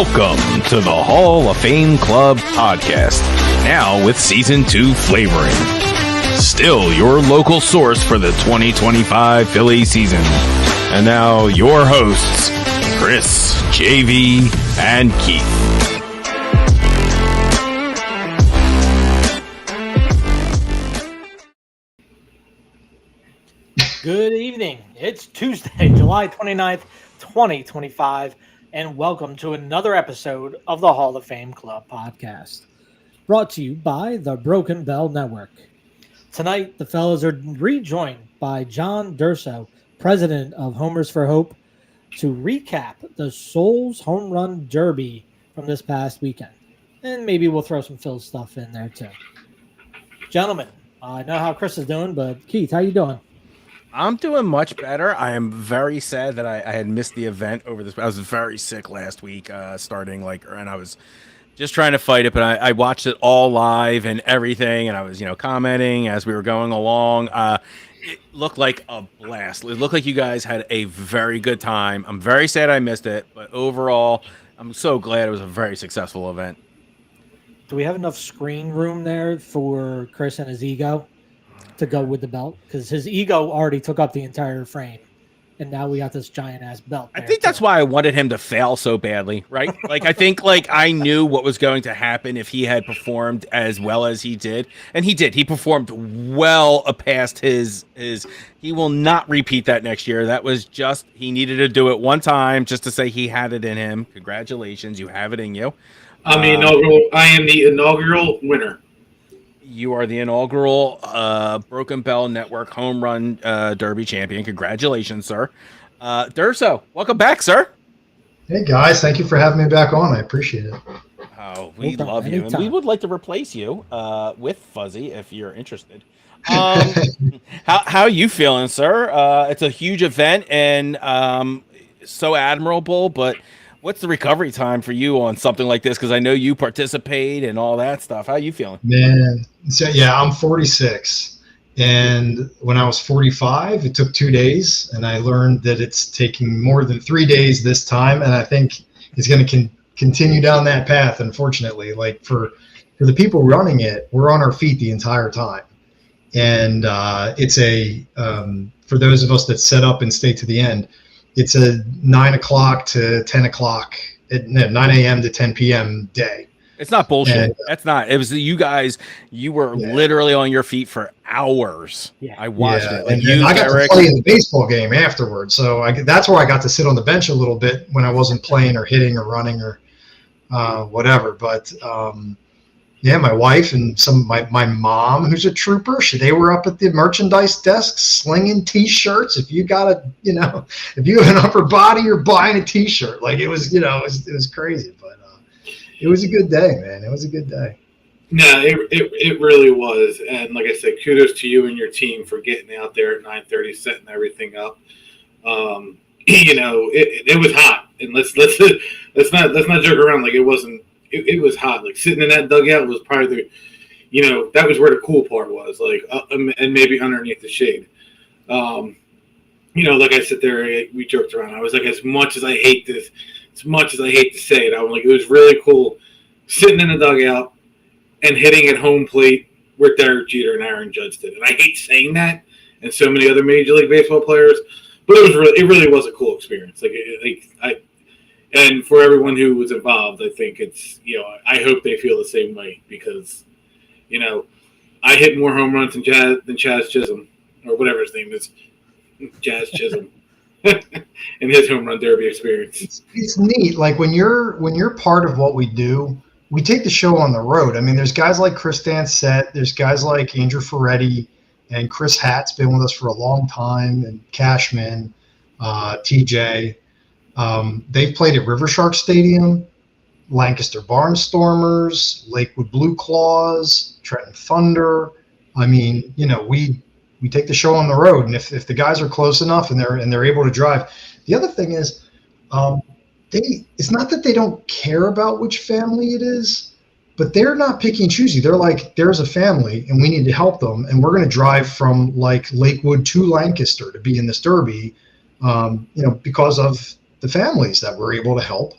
Welcome to the Hall of Fame Club podcast, now with Season 2 flavoring. Still your local source for the 2025 Philly season. And now your hosts, Chris, JV, and Keith. Good evening. It's Tuesday, July 29th, 2025, and welcome to another episode of the Hall of Fame Club podcast, brought to you by the Broken Bell Network. Tonight, the fellas are rejoined by John Durso, president of Homers for Hope, to recap the Souls Home Run Derby from this past weekend. And maybe we'll throw some Phil stuff in there too. Gentlemen, I know how Chris is doing, but Keith, how you doing? I'm doing much better. I am very sad that I had missed the event over this. I was very sick last week, and I was just trying to fight it, but I watched it all live and everything, and I was, commenting as we were going along. It looked like a blast. It looked like you guys had a very good time. I'm very sad I missed it, but overall, I'm so glad it was a very successful event. Do we have enough screen room there for Chris and his ego to go with the belt? Because his ego already took up the entire frame, and now we got this giant ass belt. I think that's why I wanted him to fail so badly, right? I think I knew what was going to happen if he had performed as well as he did, and he did. He performed well past his. He will not repeat that next year. That was just, he needed to do it one time just to say he had it in him. Congratulations, you have it in you. I am the inaugural winner. You are the inaugural Broken Bell Network Home Run Derby champion. Congratulations, sir. Durso, welcome back, sir. Hey, guys. Thank you for having me back on. I appreciate it. Oh, we love you. And we would like to replace you with Fuzzy if you're interested. How are you feeling, sir? It's a huge event and so admirable, but what's the recovery time for you on something like this? Because I know you participate and all that stuff. How are you feeling? Man, so yeah, I'm 46. And when I was 45, it took 2 days. And I learned that it's taking more than 3 days this time. And I think it's going to continue down that path, unfortunately. Like for the people running it, we're on our feet the entire time. And it's for those of us that set up and stay to the end, it's a 9 o'clock to 10 o'clock, 9 a.m. to 10 p.m. day. It's not bullshit. And, That's not. It was you guys. You were literally on your feet for hours. Yeah. I watched it. Like and I got to play in the baseball game afterwards. So that's where I got to sit on the bench a little bit when I wasn't playing or hitting or running or whatever. But yeah, my wife and my mom, who's a trooper, they were up at the merchandise desk slinging T-shirts. If you got if you have an upper body, you're buying a T-shirt. Like it was crazy, but it was a good day, man. It was a good day. No, it really was, and like I said, kudos to you and your team for getting out there at 9:30, setting everything up. It was hot, and let's not joke around like it wasn't. It was hot. Like sitting in that dugout was probably that was where the cool part was. Like, and maybe underneath the shade. Like I sit there, we joked around. I was like, as much as I hate to say it, I was like, it was really cool sitting in the dugout and hitting at home plate where Derek Jeter and Aaron Judge did. And I hate saying that, and so many other Major League Baseball players, but it really was a cool experience. And for everyone who was involved, I think it's, I hope they feel the same way because, I hit more home runs than Chaz Chisholm, or whatever his name is, Jazz Chisholm, in his home run derby experience. It's neat. Like when you're part of what we do, we take the show on the road. I mean, there's guys like Chris Dansett, there's guys like Andrew Ferretti, and Chris Hatt's been with us for a long time, and Cashman, TJ. They've played at River Shark Stadium, Lancaster Barnstormers, Lakewood Blue Claws, Trenton Thunder. I mean, we take the show on the road, and if the guys are close enough and they're able to drive. The other thing is, it's not that they don't care about which family it is, but they're not picky and choosy. They're like, there's a family, and we need to help them, and we're going to drive from like Lakewood to Lancaster to be in this derby, because of the families that we're able to help.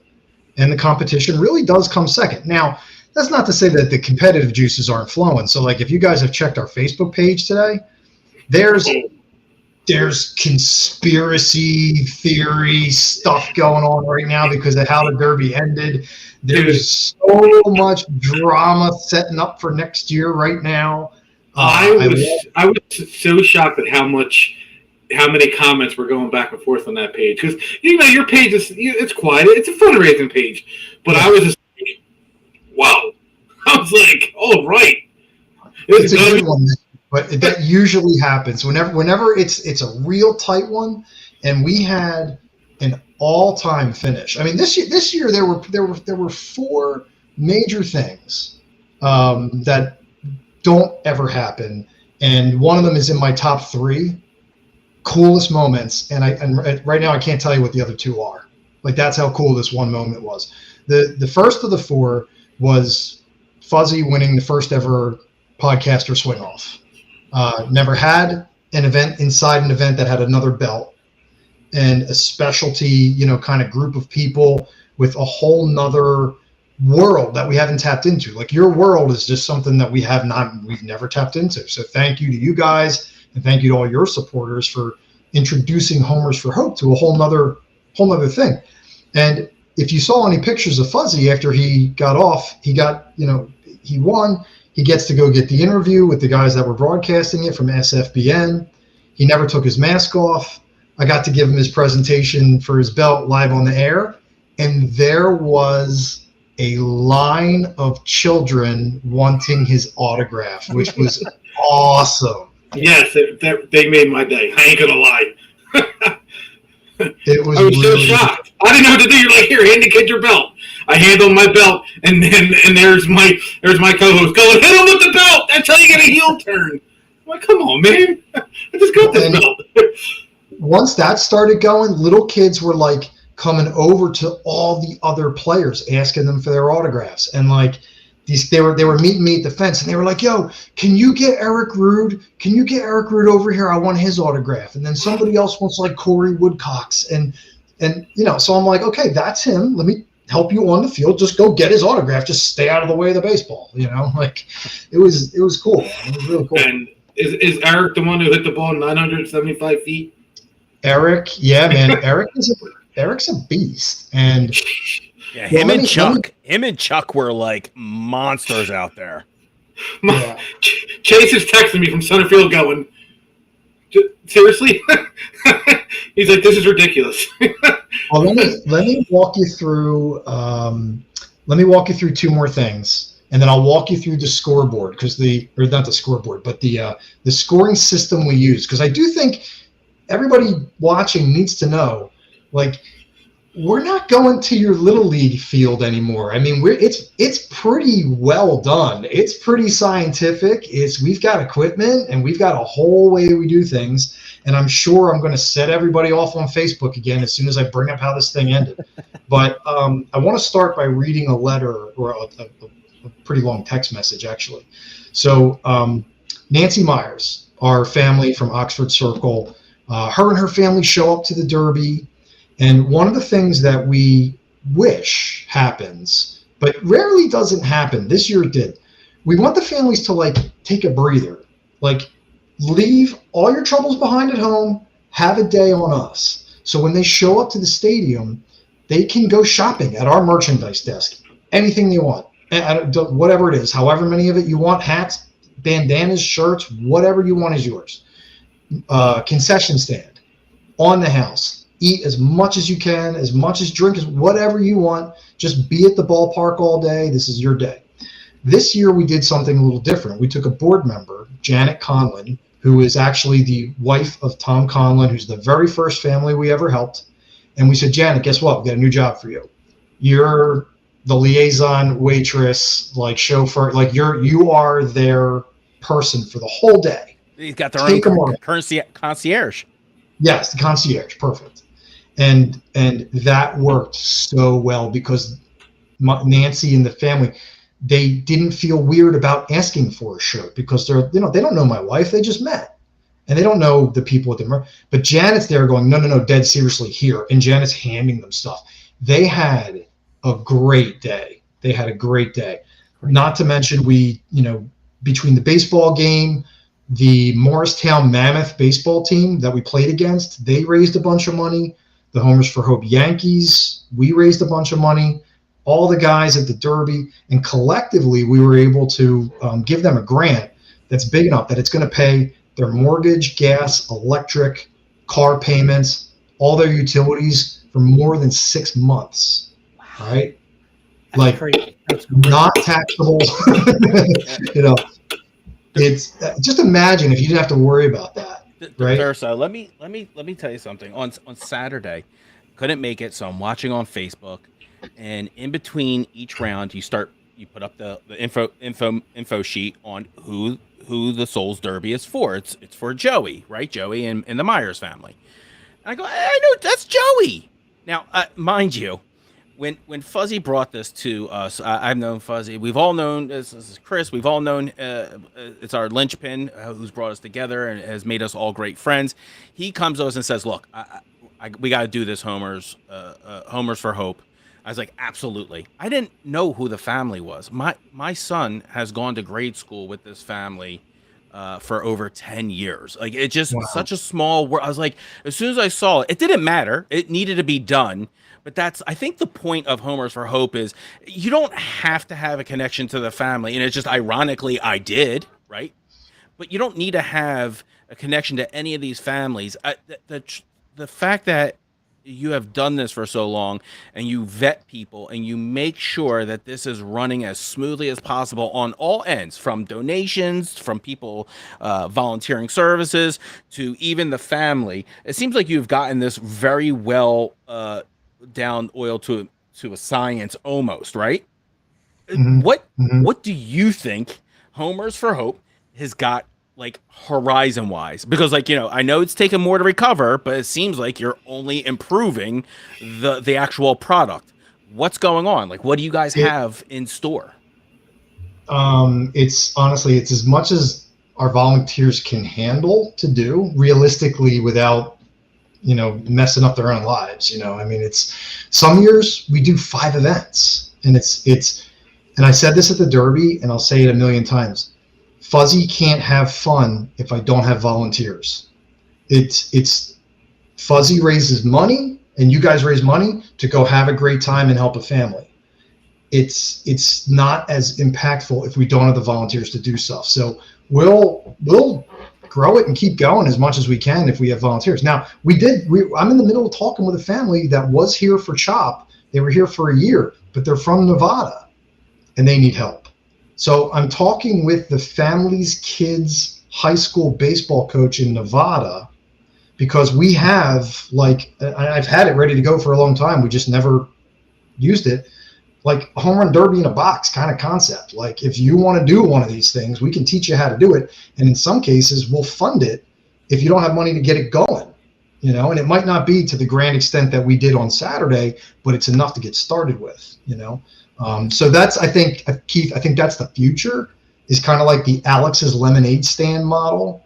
and the competition really does come second. Now, that's not to say that the competitive juices aren't flowing. So, like, if you guys have checked our Facebook page today, there's conspiracy theory stuff going on right now because of how the Derby ended. There's so much drama setting up for next year right now. I was so shocked at how many comments were going back and forth on that page, because your page it's quiet, it's a fundraising page, but I was just like, wow. I was like, oh right, it's a good one, but that usually happens whenever it's a real tight one, and we had an all-time finish. I mean, this year there were 4 major things that don't ever happen, and one of them is in my top 3 coolest moments, and right now I can't tell you what the other 2 are. Like, that's how cool this one moment was. The first of the 4 was Fuzzy winning the first ever podcaster swing off. Never had an event inside an event that had another belt and a specialty, kind of group of people with a whole nother world that we haven't tapped into. Like, your world is just something that we've never tapped into. So thank you to you guys, and thank you to all your supporters for introducing Homers for Hope to a whole nother thing. And if you saw any pictures of Fuzzy after he got off, he won. He gets to go get the interview with the guys that were broadcasting it from SFBN. He never took his mask off. I got to give him his presentation for his belt live on the air, and there was a line of children wanting his autograph, which was awesome. Yes, they made my day. I ain't gonna lie. I was so shocked. I didn't know what to do. You're like, here, hand the kid your belt. I hand him my belt, and there's my co-host going, hit him with the belt. That's how you get a heel turn. I'm like, come on, man. I just got this belt. Once that started going, little kids were like coming over to all the other players, asking them for their autographs, and like they were meeting me at the fence, and they were like, yo, can you get Eric Rude? Can you get Eric Rude over here? I want his autograph. And then somebody else wants like Corey Woodcocks, and so I'm like, okay, that's him. Let me help you on the field. Just go get his autograph. Just stay out of the way of the baseball. Like, it was cool. It was really cool. And is Eric the one who hit the ball 975 feet? Eric, yeah, man. Eric's a beast. And yeah, him and Chuck were like monsters out there. Chase is texting me from Centerfield going, seriously? He's like, this is ridiculous. Well, let me walk you through. Let me walk you through 2 more things, and then I'll walk you through the scoreboard not the scoreboard, but the scoring system we use, because I do think everybody watching needs to know, like, we're not going to your little league field anymore. I mean, it's pretty well done. It's pretty scientific. We've got equipment, and we've got a whole way we do things. And I'm sure I'm going to set everybody off on Facebook again as soon as I bring up how this thing ended. But I want to start by reading a letter, or a pretty long text message, actually. So Nancy Myers, our family from Oxford Circle, her and her family show up to the Derby. And one of the things that we wish happens, but rarely doesn't happen, this year it did. We want the families to like take a breather, like leave all your troubles behind at home, have a day on us. So when they show up to the stadium, they can go shopping at our merchandise desk, anything they want, whatever it is, however many of it you want, hats, bandanas, shirts, whatever you want is yours. Concession stand, on the house. Eat as much as you can, as much as drink, as whatever you want. Just be at the ballpark all day. This is your day. This year we did something a little different. We took a board member, Janet Conlon, who is actually the wife of Tom Conlon, who's the very first family we ever helped. And we said, Janet, guess what? We got a new job for you. You're the liaison waitress, like chauffeur, like you are their person for the whole day. He's got their own concierge. Yes, the concierge. Perfect. And that worked so well because Nancy and the family, they didn't feel weird about asking for a shirt because they don't know my wife. They just met. And they don't know the people at the – but Janet's there going, no, dead seriously, here. And Janet's handing them stuff. They had a great day. They had a great day. Great. Not to mention between the baseball game, the Morristown Mammoth baseball team that we played against, they raised a bunch of money. The Homers for Hope Yankees, we raised a bunch of money. All the guys at the Derby, and collectively we were able to give them a grant that's big enough that it's going to pay their mortgage, gas, electric, car payments, all their utilities for more than 6 months. Right? That's like crazy. That's crazy. Not taxable. It's just imagine if you didn't have to worry about that. Right? Durso, let me tell you something. On Saturday, couldn't make it, so I'm watching on Facebook, and in between each round, you put up the info sheet on who the Souls Derby is for. It's for Joey, right? Joey and the Myers family. And I go, I know that's Joey. Now, mind you, when Fuzzy brought this to us, I've known Fuzzy. We've all known this is Chris. We've all known it's our linchpin who's brought us together and has made us all great friends. He comes to us and says, "Look, we got to do this, Homers for Hope." I was like, "Absolutely." I didn't know who the family was. My son has gone to grade school with this family for over 10 years. Like, it just such a small world. I was like, as soon as I saw it, it didn't matter. It needed to be done. But I think the point of Homers for Hope is you don't have to have a connection to the family. And it's just ironically, I did, right? But you don't need to have a connection to any of these families. The fact that you have done this for so long and you vet people and you make sure that this is running as smoothly as possible on all ends, from donations, from people volunteering services, to even the family. It seems like you've gotten this very well down oil to a science almost, right? Mm-hmm. What do you think Homers for Hope has got, like, horizon wise? Because, like, I know it's taken more to recover, but it seems like you're only improving the actual product. What's going on? Like, what do you guys have in store? It's as much as our volunteers can handle to do realistically without messing up their own lives. It's some years we do 5 events, and and I said this at the Derby, and I'll say it a million times. Fuzzy can't have fun if I don't have volunteers. It's Fuzzy raises money, and you guys raise money to go have a great time and help a family. It's not as impactful if we don't have the volunteers to do stuff. So we'll grow it and keep going as much as we can if we have volunteers. Now, I'm in the middle of talking with a family that was here for CHOP. They were here for a year, but they're from Nevada and they need help. So I'm talking with the family's kids' high school baseball coach in Nevada, because we have, like, I've had it ready to go for a long time. We just never used it. Like a home run derby in a box kind of concept. Like, if you want to do one of these things, we can teach you how to do it. And in some cases, we'll fund it if you don't have money to get it going, and it might not be to the grand extent that we did on Saturday, but it's enough to get started with, So that's, I think, Keith, I think that's the future, is kind of like the Alex's lemonade stand model,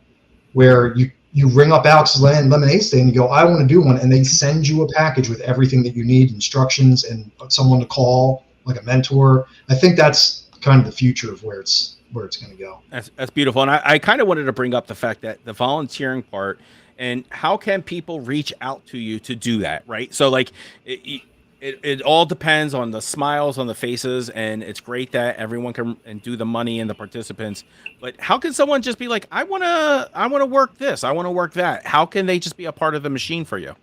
where you ring up Alex's lemonade stand and you go, I want to do one. And they send you a package with everything that you need, instructions and someone to call, like a mentor. I think that's kind of the future of where it's going to go. That's beautiful. And I kind of wanted to bring up the fact that the volunteering part, and how can people reach out to you to do that, right? So, like, it all depends on the smiles on the faces, and it's great that everyone can and do the money and the participants. But how can someone just be like, I wanna work this, I want to work that? How can they just be a part of the machine for you?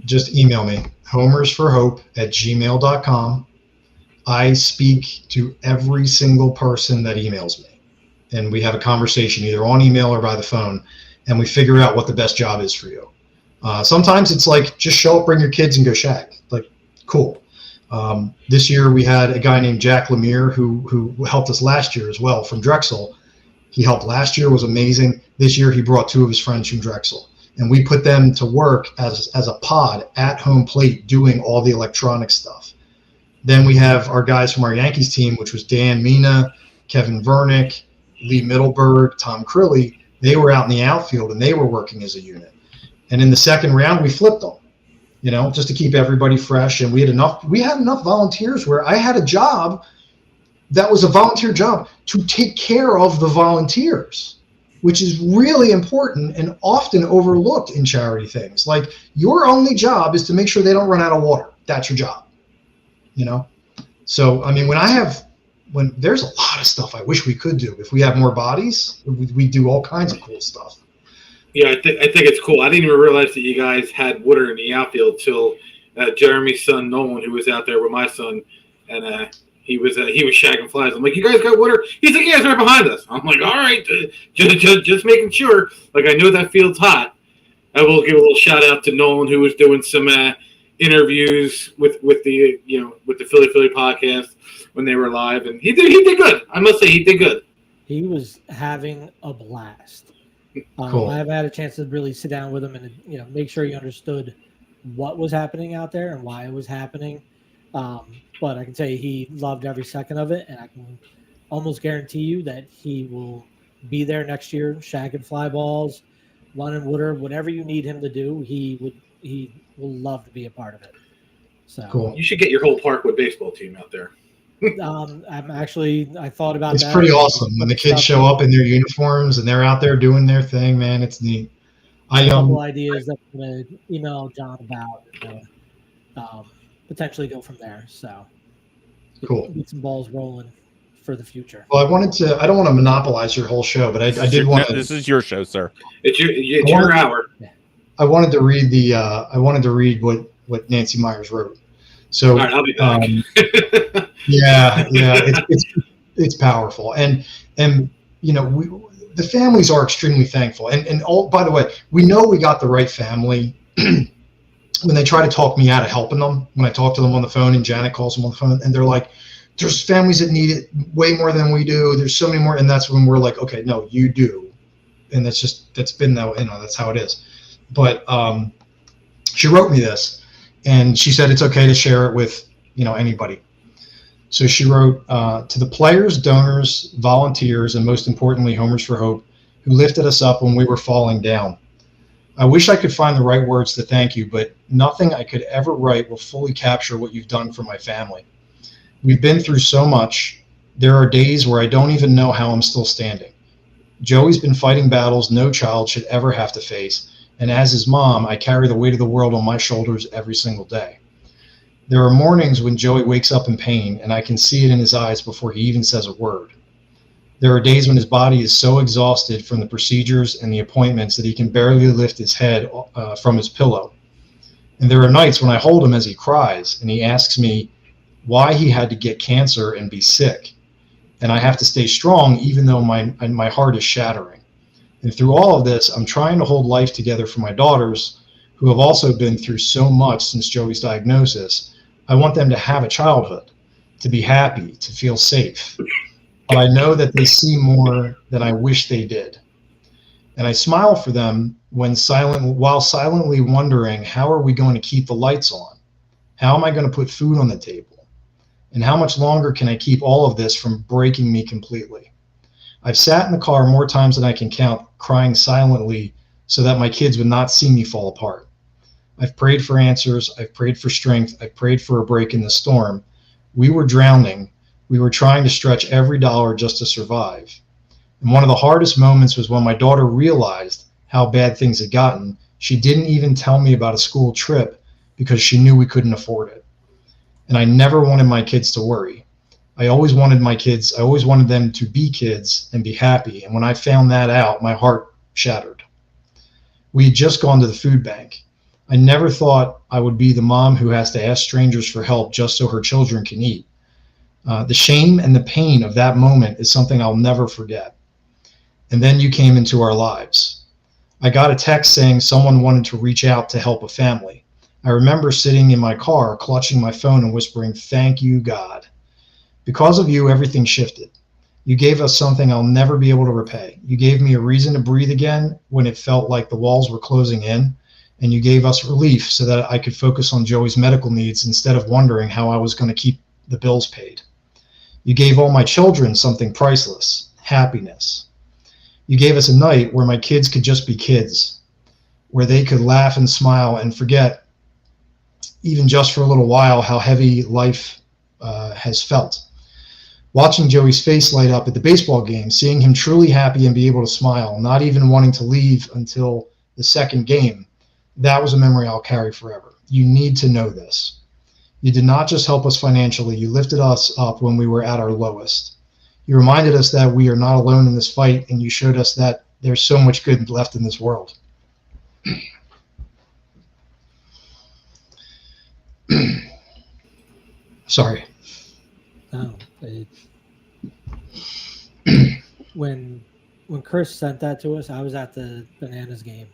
Just email me, homersforhope@gmail.com. I speak to every single person that emails me, and we have a conversation either on email or by the phone, and we figure out what the best job is for you. Sometimes it's like, just show up, bring your kids, and go shag. Like, cool. This year we had a guy named Jack Lemire who helped us last year as well from Drexel. He helped last year, was amazing. This year he brought 2 of his friends from Drexel, and we put them to work as a pod at home plate doing all the electronic stuff. Then we have our guys from our Yankees team, which was Dan Mina, Kevin Vernick, Lee Middleberg, Tom Crilly. They were out in the outfield and they were working as a unit. And in the second round, we flipped them. just to keep everybody fresh. And we had enough volunteers where I had a job that was a volunteer job to take care of the volunteers, which is really important and often overlooked in charity things. Like, your only job is to make sure they don't run out of water. That's your job, So, I mean, when there's a lot of stuff I wish we could do. If we have more bodies, we do all kinds of cool stuff. Yeah, I think it's cool. I didn't even realize that you guys had water in the outfield till Jeremy's son Nolan, who was out there with my son, and he was shagging flies. I'm like, you guys got water? He's like, yeah, it's right behind us. I'm like, all right, just making sure. Like, I know that field's hot. I will give a little shout out to Nolan, who was doing some interviews with the Philly podcast when they were live, and he did good. I must say, he did good. He was having a blast. Cool. I've had a chance to really sit down with him and make sure he understood what was happening out there and why it was happening. But I can tell you he loved every second of it, and I can almost guarantee you that he will be there next year, shagging fly balls, running water, whatever you need him to do. He will love to be a part of it. So cool. You should get your whole Parkwood baseball team out there. I thought about it's that. It's pretty awesome when the kids show up in their uniforms and they're out there doing their thing, man. It's neat. A couple ideas that I'm going to email John about and potentially go from there. So cool. Get some balls rolling for the future. Well, I don't want to monopolize your whole show, but I did want to. This is your show, sir. It's your hour. I wanted to read what Nancy Myers wrote. So, all right, I'll be back. Yeah, it's powerful, and the families are extremely thankful, and all. By the way, we know we got the right family when they try to talk me out of helping them. When I talk to them on the phone, and Janet calls them on the phone, and they're like, "There's families that need it way more than we do. There's so many more," and that's when we're like, "Okay, no, you do," and that's been that, that's how it is. But she wrote me this, and she said it's okay to share it with anybody. So she wrote, to the players, donors, volunteers, and most importantly, Homers for Hope, who lifted us up when we were falling down. I wish I could find the right words to thank you, but nothing I could ever write will fully capture what you've done for my family. We've been through so much. There are days where I don't even know how I'm still standing. Joey's been fighting battles no child should ever have to face, and as his mom, I carry the weight of the world on my shoulders every single day. There are mornings when Joey wakes up in pain, and I can see it in his eyes before he even says a word. There are days when his body is so exhausted from the procedures and the appointments that he can barely lift his head from his pillow. And there are nights when I hold him as he cries, and he asks me why he had to get cancer and be sick. And I have to stay strong even though my heart is shattering. And through all of this, I'm trying to hold life together for my daughters, who have also been through so much since Joey's diagnosis. I want them to have a childhood, to be happy, to feel safe. But I know that they see more than I wish they did. And I smile for them while silently wondering, how are we going to keep the lights on? How am I going to put food on the table? And how much longer can I keep all of this from breaking me completely? I've sat in the car more times than I can count, crying silently so that my kids would not see me fall apart. I've prayed for answers. I've prayed for strength. I've prayed for a break in the storm. We were drowning. We were trying to stretch every dollar just to survive. And one of the hardest moments was when my daughter realized how bad things had gotten. She didn't even tell me about a school trip because she knew we couldn't afford it. And I never wanted my kids to worry. I always wanted them to be kids and be happy. And when I found that out, my heart shattered. We had just gone to the food bank. I never thought I would be the mom who has to ask strangers for help just so her children can eat. The shame and the pain of that moment is something I'll never forget. And then you came into our lives. I got a text saying someone wanted to reach out to help a family. I remember sitting in my car, clutching my phone and whispering, "Thank you, God." Because of you, everything shifted. You gave us something I'll never be able to repay. You gave me a reason to breathe again when it felt like the walls were closing in. And you gave us relief so that I could focus on Joey's medical needs instead of wondering how I was going to keep the bills paid. You gave all my children something priceless, happiness. You gave us a night where my kids could just be kids, where they could laugh and smile and forget even just for a little while, how heavy life has felt. Watching Joey's face light up at the baseball game, seeing him truly happy and be able to smile, not even wanting to leave until the second game, that was a memory I'll carry forever. You need to know this. You did not just help us financially, you lifted us up when we were at our lowest. You reminded us that we are not alone in this fight, and you showed us that there's so much good left in this world. Sorry. No, when Chris sent that to us, I was at the Bananas game,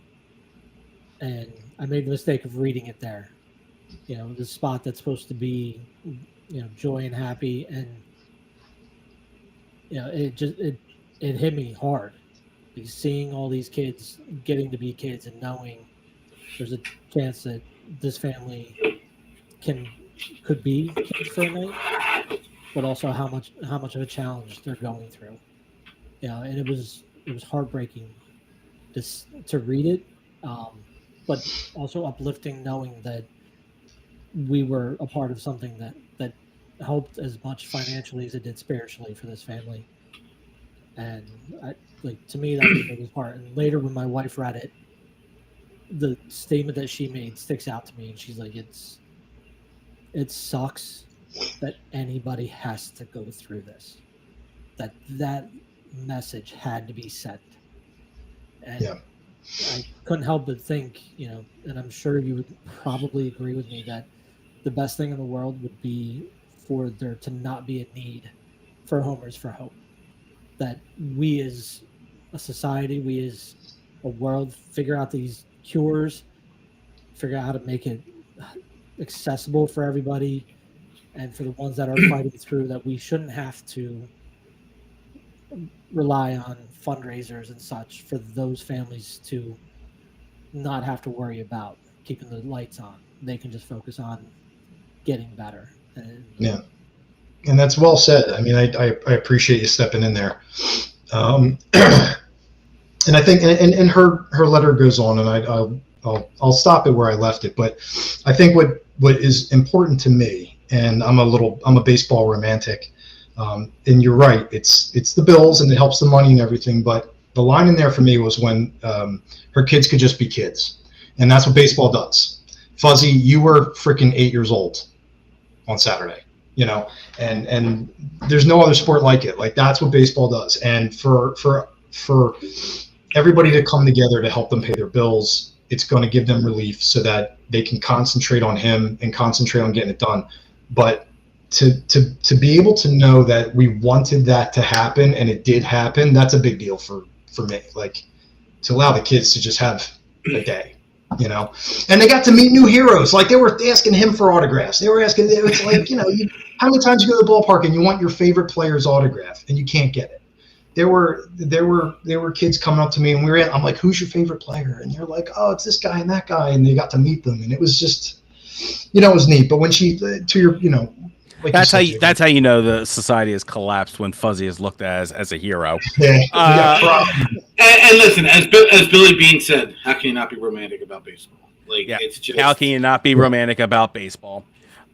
and I made the mistake of reading it there. You know, the spot that's supposed to be, you know, joy and happy, and you know, it hit me hard. Because seeing all these kids getting to be kids and knowing there's a chance that this family could be kids for a night, but also how much of a challenge they're going through. You know, and it was heartbreaking to read it, but also uplifting knowing that we were a part of something that helped as much financially as it did spiritually for this family. And to me, that was the biggest part. And later, when my wife read it, the statement that she made sticks out to me, and she's like, "It sucks that anybody has to go through this. That message had to be sent." And yeah. I couldn't help but think, you know, and I'm sure you would probably agree with me, that the best thing in the world would be for there to not be a need for Homers for Hope. That we as a society, we as a world, figure out these cures, figure out how to make it accessible for everybody, and for the ones that are fighting through, that we shouldn't have to rely on fundraisers and such for those families to not have to worry about keeping the lights on. They can just focus on getting better. Yeah. And that's well said. I mean, I appreciate you stepping in there. And I think, and her letter goes on, and I'll stop it where I left it. But I think what is important to me, and I'm a baseball romantic, and you're right. It's the bills, and it helps the money and everything. But the line in there for me was when her kids could just be kids, and that's what baseball does. Fuzzy, you were freaking 8 years old on Saturday. You know, and there's no other sport like it. Like, that's what baseball does. And for everybody to come together to help them pay their bills, it's going to give them relief so that they can concentrate on him and concentrate on getting it done. But to be able to know that we wanted that to happen and it did happen, that's a big deal for me. Like, to allow the kids to just have a day. You know, and they got to meet new heroes. Like, they were asking him for autographs. They were asking, it's like, you know, how many times you go to the ballpark and you want your favorite player's autograph and you can't get it? There were kids coming up to me, and I'm like, "Who's your favorite player?" And they're like, "Oh, it's this guy and that guy," and they got to meet them, and it was just, you know, it was neat. But when she, to your, you know, like that's how you know the society has collapsed, when Fuzzy is looked at as a hero. Yeah. And listen, as Billy Bean said, how can you not be romantic about baseball? Like, yeah. It's just, how can you not be romantic about baseball?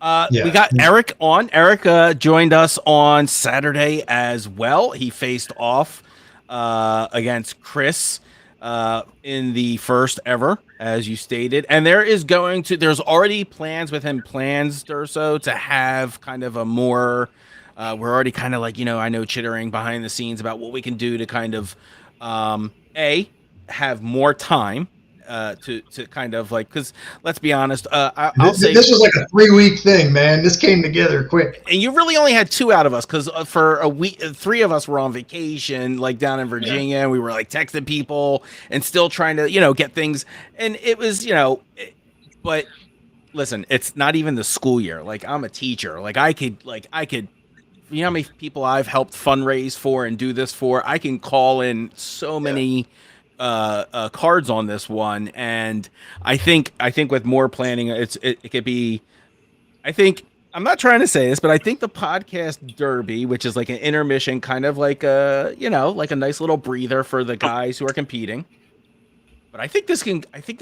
We got Eric on. Eric joined us on Saturday as well. He faced off against Chris in the first ever, as you stated. And there's already plans, Durso, to have kind of a more, we're already kind of like, you know, I know, chittering behind the scenes about what we can do to kind of, have more time. To kind of like, because let's be honest, I'll say this was like a 3-week thing, man. This came together quick, and you really only had 2 out of us, because for a week, 3 of us were on vacation, like down in Virginia. And we were like texting people and still trying to, you know, get things, and it was, you know, but listen, it's not even the school year. Like, I'm a teacher. Like, I could, you know how many people I've helped fundraise for and do this for? I can call in so many cards on this one, and I think with more planning, it could be. I think, I'm not trying to say this, but I think the podcast derby, which is like an intermission, kind of like a, you know, like a nice little breather for the guys who are competing. But I think this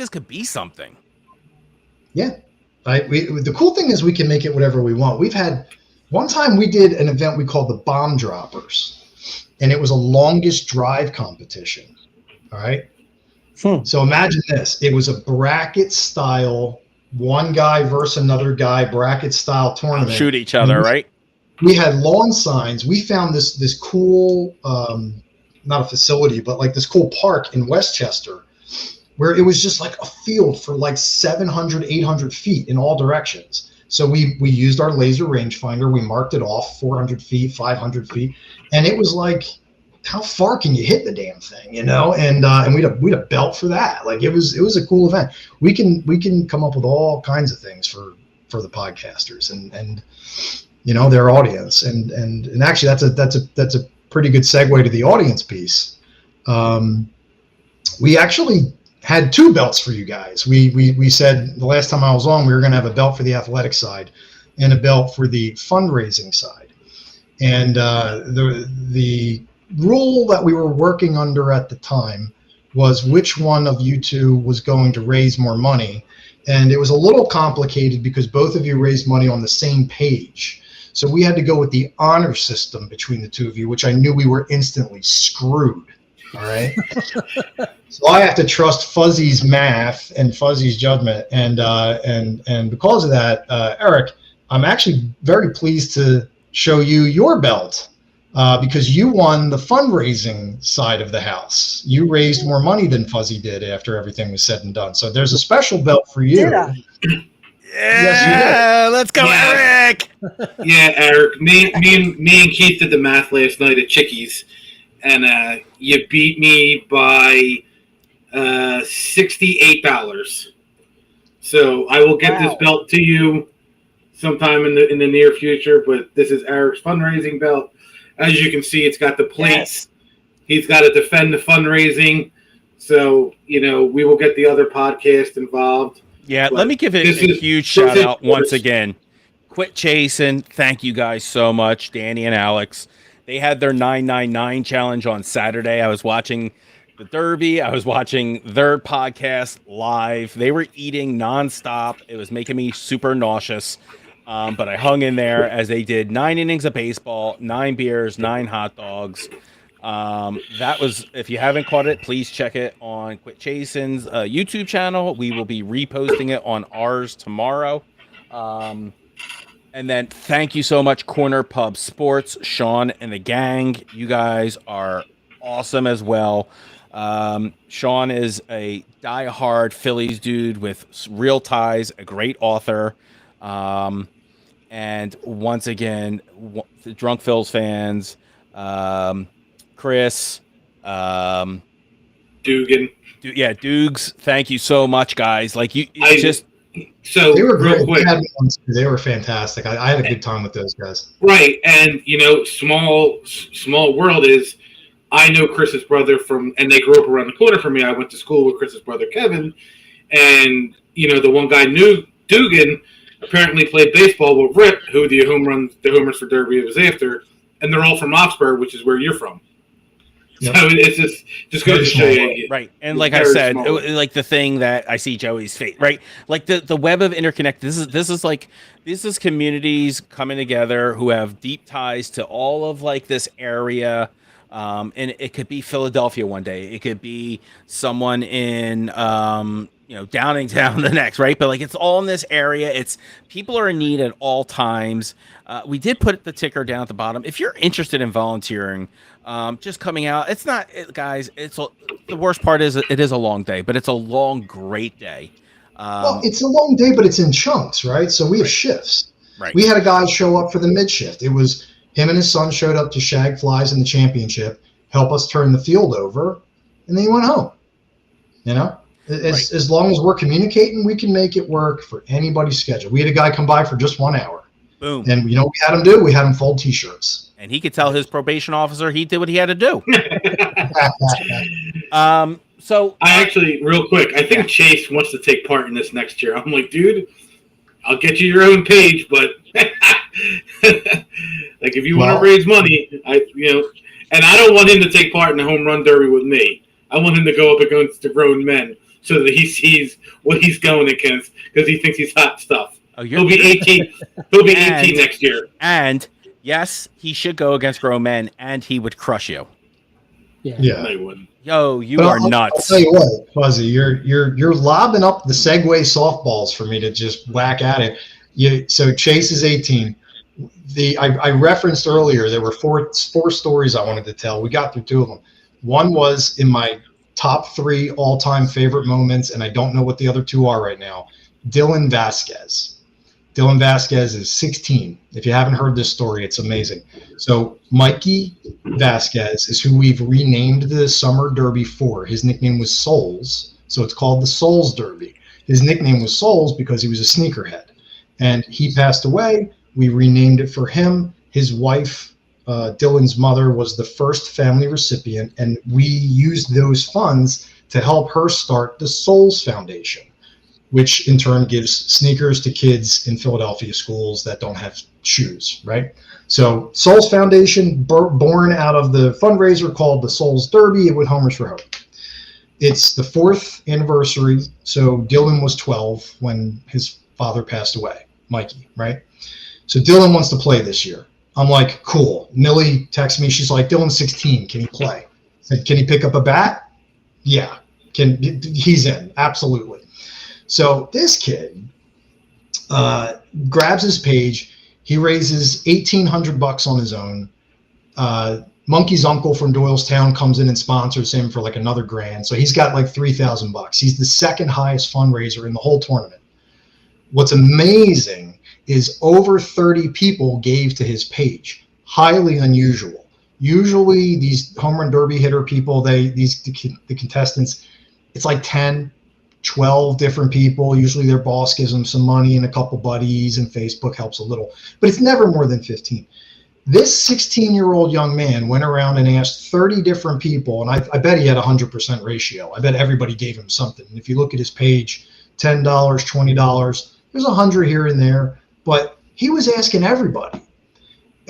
could be something. Yeah, Right? The cool thing is we can make it whatever we want. We've had one time we did an event we called the Bomb Droppers, and it was a longest drive competition. All right. So imagine this: it was a bracket style, one guy versus another guy bracket style tournament. Shoot each other, right? We had lawn signs. We found this cool, not a facility, but like this cool park in Westchester, where it was just like a field for like 700, 800 feet in all directions. So we used our laser rangefinder. We marked it off 400 feet, 500 feet. And it was like, how far can you hit the damn thing, you know? And we had a belt for that. Like it was a cool event. We can come up with all kinds of things for the podcasters and you know, their audience. And actually that's a pretty good segue to the audience piece. We actually had two belts for you guys. We said the last time I was on, we were going to have a belt for the athletic side and a belt for the fundraising side. And the rule that we were working under at the time was which one of you two was going to raise more money. And it was a little complicated because both of you raised money on the same page. So we had to go with the honor system between the two of you, which I knew we were instantly screwed. All right. So I have to trust Fuzzy's math and Fuzzy's judgment. And because of that, Eric, I'm actually very pleased to show you your belt because you won the fundraising side of the house. You raised more money than Fuzzy did after everything was said and done. So there's a special belt for you. Did I? Yeah, let's go, Eric. Yeah, Eric. Me and Keith did the math last night at Chickies, and you beat me by $68. So I will get this belt to you sometime in the near future. But this is Eric's fundraising belt. As you can see, it's got the plates. Yes. He's got to defend the fundraising. So we will get the other podcast involved. Yeah, let me give it a huge shout out once again. Quit Chasing. Thank you guys so much, Danny and Alex. They had their 999 challenge on Saturday. I was watching the Derby. I was watching their podcast live. They were eating nonstop. It was making me super nauseous. But I hung in there as they did 9 innings of baseball, 9 beers, 9 hot dogs. That was, if you haven't caught it, please check it on Quit Chasing's YouTube channel. We will be reposting it on ours tomorrow. And then thank you so much, Corner Pub Sports, Sean and the gang. You guys are awesome as well. Sean is a diehard Phillies dude with real ties, a great author. And once again, the Drunk Phils fans, Chris, Dugan. Dukes. Thank you so much, guys. Like so they were real quick. They were fantastic. I had a good time with those guys. Right, and small world is I know Chris's brother and they grew up around the corner from me. I went to school with Chris's brother Kevin, and the one guy knew Dugan. Apparently played baseball with Rip, who the homers for Derby was after, and they're all from Oxford, which is where you're from. Yep. So it's just goes to show you. Right. And like I said, like the thing that I see Joey's face, right? Like the web of interconnect. This is communities coming together who have deep ties to all of like this area. And it could be Philadelphia one day. It could be someone in Downingtown the next, right? But like it's all in this area. It's people are in need at all times. We did put the ticker down at the bottom. If you're interested in volunteering, just coming out. It's not, guys. The worst part is it is a long day, but it's a long, great day. Well, it's a long day, but it's in chunks, right? So we have shifts. Right. We had a guy show up for the mid shift. It was him and his son showed up to shag flies in the championship, help us turn the field over, and then he went home. As long as we're communicating, we can make it work for anybody's schedule. We had a guy come by for just 1 hour. Boom. And we had him do? We had him fold T-shirts. And he could tell his probation officer he did what he had to do. So I actually, real quick, I think Chase wants to take part in this next year. I'm like, dude, I'll get you your own page, but like if you want to raise money, and I don't want him to take part in the home run derby with me. I want him to go up against the grown men. so that he sees what he's going against because he thinks he's hot stuff. Oh, He'll be 18. He'll be 18 next year. And yes, he should go against grown men, and he would crush you. Yeah. They wouldn't. Yo, you But are I'll nuts. tell you what, Fuzzy, you're lobbing up the segue softballs for me to just whack at it. So Chase is 18. I referenced earlier there were four stories I wanted to tell. We got through two of them. One was in my top 3 all-time favorite moments, and I don't know what the other 2 are right now. Dylan Vasquez. Dylan Vasquez is 16. If you haven't heard this story, it's amazing. So Mikey Vasquez is who we've renamed the Summer Derby for. His nickname was Souls, so it's called the Souls Derby. His nickname was Souls because he was a sneakerhead. And he passed away. We renamed it for him. His wife, Dylan's mother, was the first family recipient, and we used those funds to help her start the Souls Foundation, which in turn gives sneakers to kids in Philadelphia schools that don't have shoes, right? So Souls Foundation, born out of the fundraiser called the Souls Derby with Homers for Hope. It's the 4th anniversary, so Dylan was 12 when his father passed away, Mikey, right? So Dylan wants to play this year. I'm like, cool. Millie texts me. She's like, Dylan's 16. Can he play? I said, can he pick up a bat? Yeah. He's in. Absolutely. So this kid grabs his page. He raises $1,800 on his own. Monkey's uncle from Doylestown comes in and sponsors him for like another $1,000. So he's got like $3,000. He's the second highest fundraiser in the whole tournament. What's amazing is over 30 people gave to his page. Highly unusual. Usually these home run derby hitter people, the contestants, it's like 10, 12 different people. Usually their boss gives them some money and a couple buddies, and Facebook helps a little, but it's never more than 15. This 16-year-old young man went around and asked 30 different people, and I bet he had a 100% ratio. I bet everybody gave him something. And if you look at his page, $10, $20, there's 100 here and there, but he was asking everybody.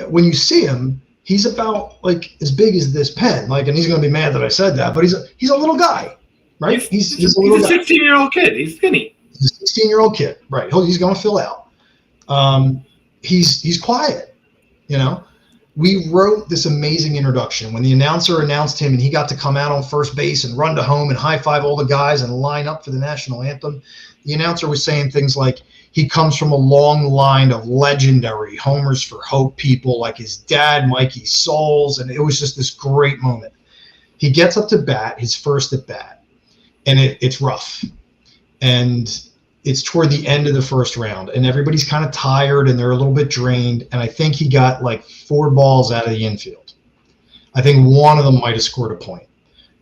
When you see him, he's about like as big as this pen, like, and he's going to be mad that I said that, but he's a little guy, right? He's a 16-year-old kid. He's skinny. He's a 16-year-old kid, right? He's going to fill out. He's quiet. You know, we wrote this amazing introduction. When the announcer announced him and he got to come out on first base and run to home and high five all the guys and line up for the national anthem, the announcer was saying things like he comes from a long line of legendary Homers for Hope people like his dad, Mikey Souls, and it was just this great moment. He gets up to bat, his first at bat, and it's rough. And it's toward the end of the first round, and everybody's kind of tired and they're a little bit drained. And I think he got like 4 balls out of the infield. I think one of them might have scored a point,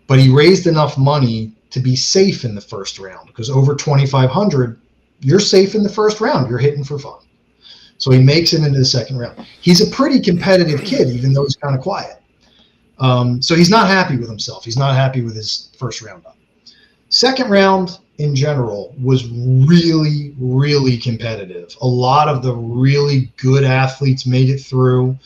but he raised enough money to be safe in the first round, because over 2,500, you're safe in the first round. You're hitting for fun. So he makes it into the second round. He's a pretty competitive kid, even though he's kind of quiet. So he's not happy with himself. He's not happy with his first round up. Second round, in general, was really, really competitive. A lot of the really good athletes made it through.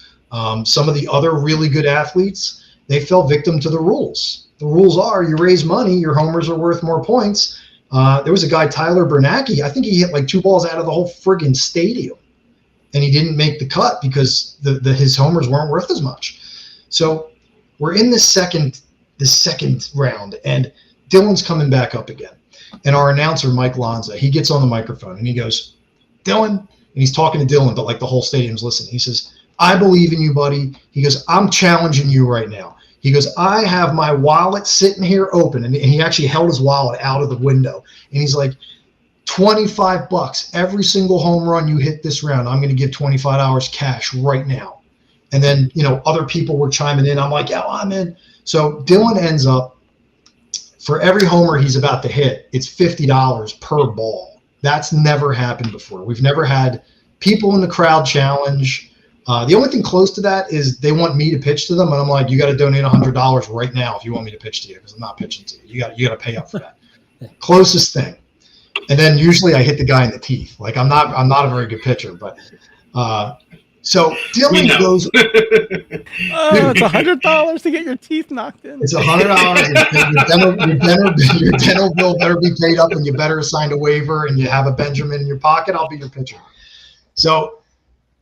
Some of the other really good athletes, they fell victim to the rules. The rules are you raise money, your homers are worth more points. There was a guy, Tyler Bernacki, I think he hit like 2 balls out of the whole friggin' stadium, and he didn't make the cut because his homers weren't worth as much. So we're in the second round, and Dylan's coming back up again. And our announcer, Mike Lanza, he gets on the microphone and he goes, Dylan, and he's talking to Dylan, but like the whole stadium's listening. He says, I believe in you, buddy. He goes, I'm challenging you right now. He goes, I have my wallet sitting here open. And he actually held his wallet out of the window. And he's like, $25. Every single home run you hit this round, I'm going to give $25 cash right now. And then, other people were chiming in. I'm like, yeah, I'm in. So Dylan ends up, for every homer he's about to hit, it's $50 per ball. That's never happened before. We've never had people in the crowd challenge. The only thing close to that is they want me to pitch to them, and I'm like, you got to donate $100 right now if you want me to pitch to you, because I'm not pitching to you. You got to pay up for that. Closest thing. And then usually I hit the guy in the teeth. Like I'm not a very good pitcher, but So We Dylan know. goes. Oh, it's $100 to get your teeth knocked in. It's $100. Your dental bill better be paid up, and you better sign a waiver, and you have a Benjamin in your pocket. I'll be your pitcher. So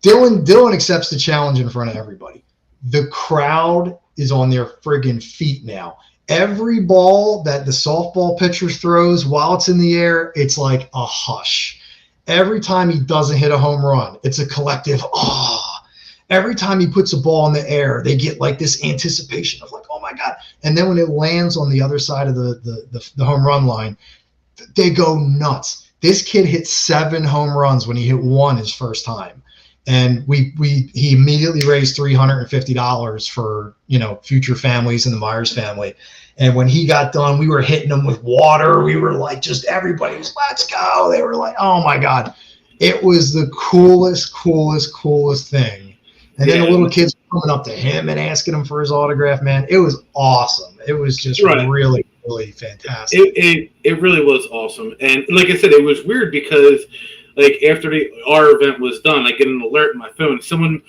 Dylan accepts the challenge in front of everybody. The crowd is on their friggin' feet now. Every ball that the softball pitcher throws while it's in the air, it's like a hush. Every time he doesn't hit a home run, it's a collective ah. Every time he puts a ball in the air, they get like this anticipation of like, oh my God. And then when it lands on the other side of the home run line, they go nuts. This kid hit 7 home runs when he hit 1 his first time. And he immediately raised $350 for, future families in the Myers family. And when he got done, we were hitting them with water. We were like, just everybody was, let's go. They were like, oh my God. It was the coolest thing. And then the little kids coming up to him and asking him for his autograph, man. It was awesome. It was just really, really fantastic. It really was awesome. And like I said, it was weird because like after our event was done, I get an alert on my phone. Someone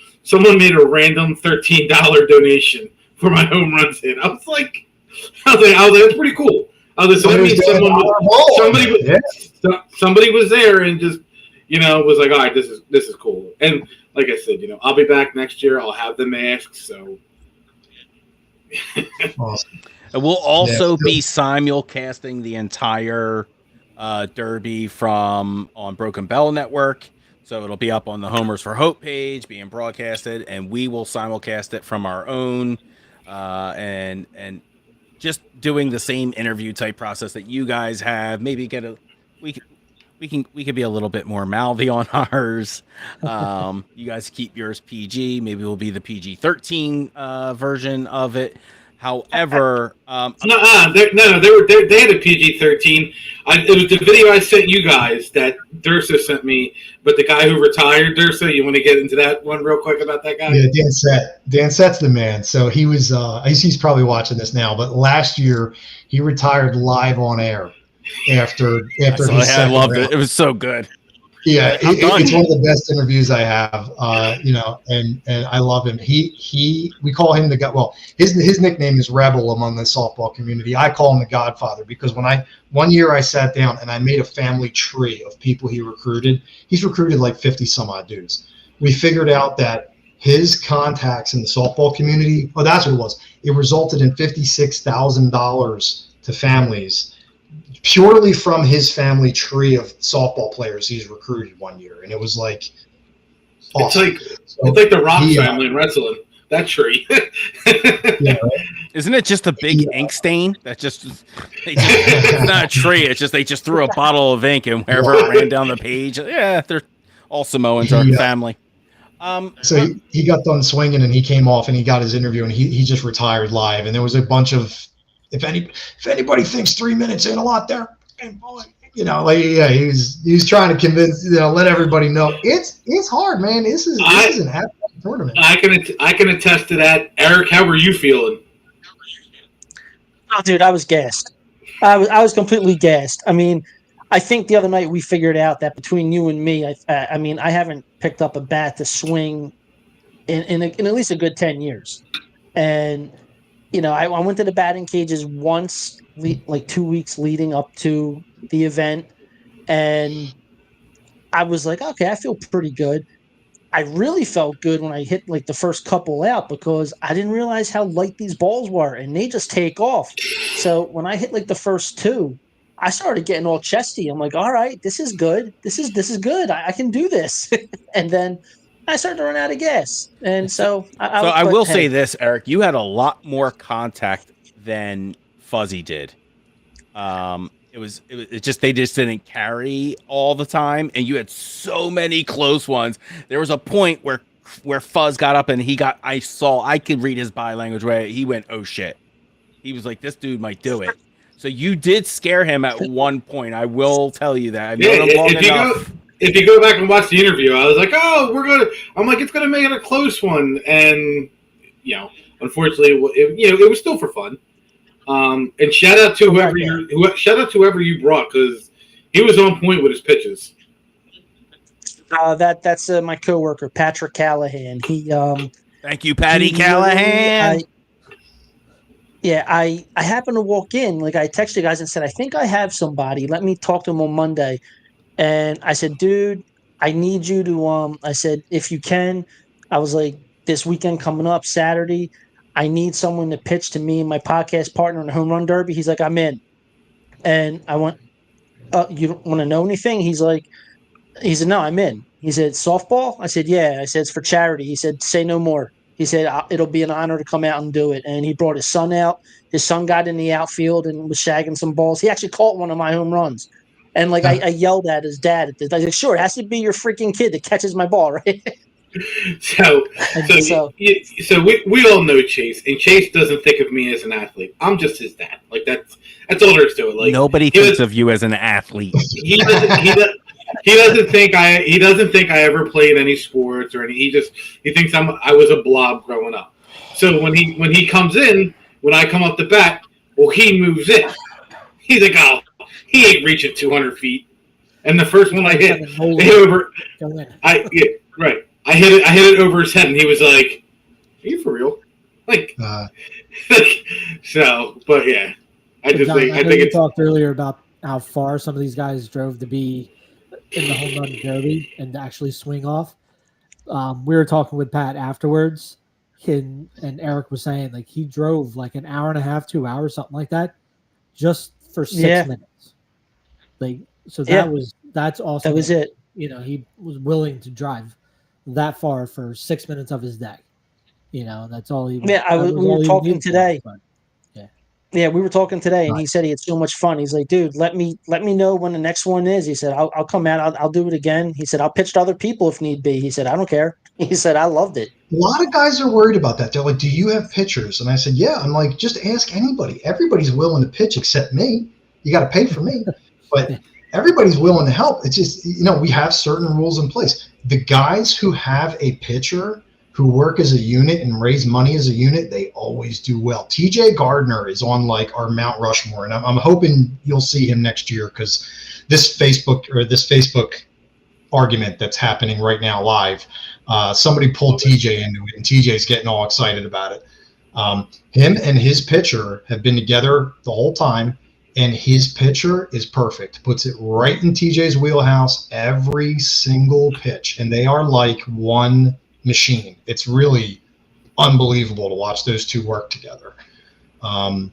made a random $13 donation for my home runs hit. I was like, that's pretty cool. Somebody was there and just, was like, all right, this is cool. And like I said, I'll be back next year. I'll have the masks. So Awesome. And we'll also be simulcasting the entire Derby on Broken Bell Network. So it'll be up on the Homers for Hope page, being broadcasted, and we will simulcast it from our own, and just doing the same interview type process that you guys have. Maybe we could be a little bit more mouthy on ours. You guys keep yours PG. Maybe we'll be the PG-13 version of it. However, they had a PG-13. It was the video I sent you guys that Durso sent me, but the guy who retired, Durso, you want to get into that one real quick about that guy? Yeah, Dan Sett's the man. So he was, he's probably watching this now, but last year he retired live on air after I loved it. It was so good. Yeah, it's one of the best interviews I have. And I love him. We call him the guy. Well, his nickname is Rebel among the softball community. I call him the Godfather because one year I sat down and I made a family tree of people he recruited. He's recruited like 50 some odd dudes. We figured out that his contacts in the softball community. Oh, that's what it was. It resulted in $56,000 to families, purely from his family tree of softball players he's recruited one year. And it was like awesome. It's like the Rock family in wrestling. That tree. Yeah, right? Isn't it just a big ink stain? It's not a tree. It's just they just threw a bottle of ink and wherever it ran down the page. Yeah, they're all Samoans, our family. So he got done swinging and he came off and he got his interview and he just retired live. And there was a bunch of, if anybody thinks 3 minutes ain't a lot there, he was trying to convince, let everybody know it's hard, man. This is an athletic tournament. I can attest to that. Eric, how were you feeling? Oh, dude, I was gassed. I was completely gassed. I mean, I think the other night we figured out that between you and me, I haven't picked up a bat to swing in at least a good 10 years, and. I went to the batting cages once, like 2 weeks leading up to the event, and I was like, okay, I feel pretty good. I really felt good when I hit like the first couple out because I didn't realize how light these balls were, and they just take off. So when I hit like the first 2, I started getting all chesty. I'm like, all right, this is good. This is good. I can do this. And then I started to run out of gas, and so I will say this, Eric: you had a lot more contact than Fuzzy did. It just they just didn't carry all the time, and you had so many close ones. There was a point where Fuzz got up and I could read his body language where he went, oh shit. He was like, this dude might do it. So you did scare him at one point. I will tell you that. I've known him long enough. If you go back and watch the interview, I was like, it's going to make it a close one. And, unfortunately, it was still for fun. And shout out to whoever you brought because he was on point with his pitches. That's my coworker, Patrick Callahan. He Thank you, Patty he Callahan. I happened to walk in, like I texted you guys and said, I think I have somebody. Let me talk to him on Monday. And I said, dude, I need you to I said, if you can, I was like, this weekend coming up, Saturday, I need someone to pitch to me and my podcast partner in the home run derby. He's like, I'm in. And I went, you don't want to know anything? He said, no, I'm in. He said, softball? I said, yeah. I said, it's for charity. He said, say no more. He said, it'll be an honor to come out and do it. And he brought his son out. His son got in the outfield and was shagging some balls. He actually caught one of my home runs. And like I yelled at his dad. I was like, sure, it has to be your freaking kid that catches my ball, right? So we all know Chase, and Chase doesn't think of me as an athlete. I'm just his dad. Like that's all there is to it. Like nobody thinks of you as an athlete. He doesn't think I ever played any sports or any. He thinks I was a blob growing up. So when he comes in, when I come up the bat, well, he moves in. He's like, oh, he ain't reaching 200 feet. And the first one I hit over. I hit it over his head, and he was like, "Are you for real?" So, but yeah, I think you talked earlier about how far some of these guys drove to be in the home run derby and to actually swing off. We were talking with Pat afterwards, and Eric was saying like he drove like an hour and a half, 2 hours, something like that, just for 6 minutes. Like so that's awesome. That was it. You know, he was willing to drive that far for 6 minutes of his day. You know, that's all he. Yeah, we were talking today. Yeah, we were talking today, and he said he had so much fun. He's like, dude, let me know when the next one is. He said, I'll come out. I'll do it again. He said, I'll pitch to other people if need be. He said, I don't care. He said, I loved it. A lot of guys are worried about that. They're like, do you have pitchers? And I said, yeah. I'm like, just ask anybody. Everybody's willing to pitch except me. You got to pay for me. But everybody's willing to help. It's just, we have certain rules in place. The guys who have a pitcher who work as a unit and raise money as a unit, they always do well. TJ Gardner is on like our Mount Rushmore, and I'm hoping you'll see him next year because this Facebook argument that's happening right now live, somebody pulled TJ into it, and TJ's getting all excited about it. Him and his pitcher have been together the whole time, and his pitcher is perfect. Puts it right in TJ's wheelhouse every single pitch, and they are like one machine. It's really unbelievable to watch those two work together. But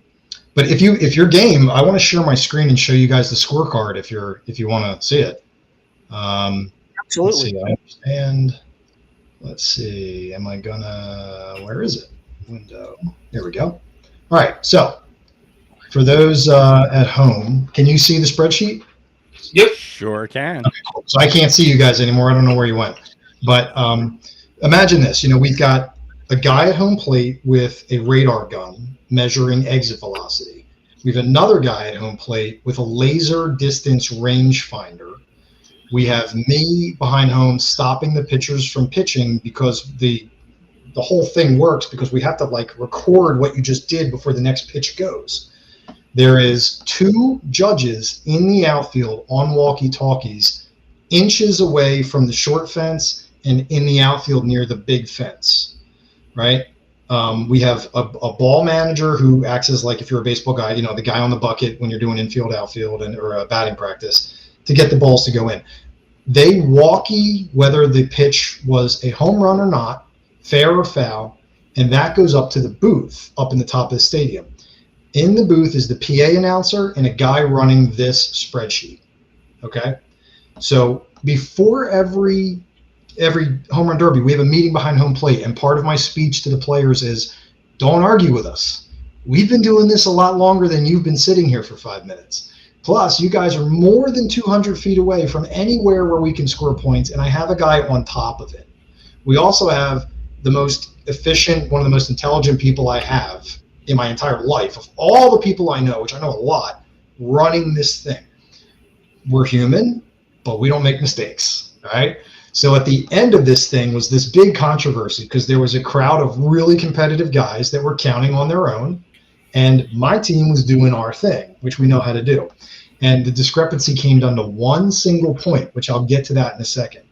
if you're game, I want to share my screen and show you guys the scorecard if you want to see it. Absolutely. Let's see, I understand. Let's see. Am I gonna? Where is it? Window. There we go. All right. So for those at home, can you see the spreadsheet? Yep. Sure can. Okay, cool. So I can't see you guys anymore. I don't know where you went, but imagine this. We've got a guy at home plate with a radar gun measuring exit velocity. We have another guy at home plate with a laser distance range finder. We have me behind home stopping the pitchers from pitching because the whole thing works because we have to like record what you just did before the next pitch goes. There is 2 judges in the outfield on walkie-talkies, inches away from the short fence and in the outfield near the big fence, right? We have a ball manager who acts as like, if you're a baseball guy, the guy on the bucket when you're doing infield, outfield, or a batting practice to get the balls to go in. They walkie whether the pitch was a home run or not, fair or foul, and that goes up to the booth up in the top of the stadium. In the booth is the PA announcer and a guy running this spreadsheet, okay? So before every home run derby, we have a meeting behind home plate, and part of my speech to the players is, don't argue with us. We've been doing this a lot longer than you've been sitting here for 5 minutes. Plus, you guys are more than 200 feet away from anywhere where we can score points, and I have a guy on top of it. We also have the most efficient, one of the most intelligent people I have in my entire life, of all the people I know, which I know a lot, running this thing. We're human, but we don't make mistakes, all right? So at the end of this thing was this big controversy because there was a crowd of really competitive guys that were counting on their own, and my team was doing our thing, which we know how to do. And the discrepancy came down to one single point, which I'll get to that in a second.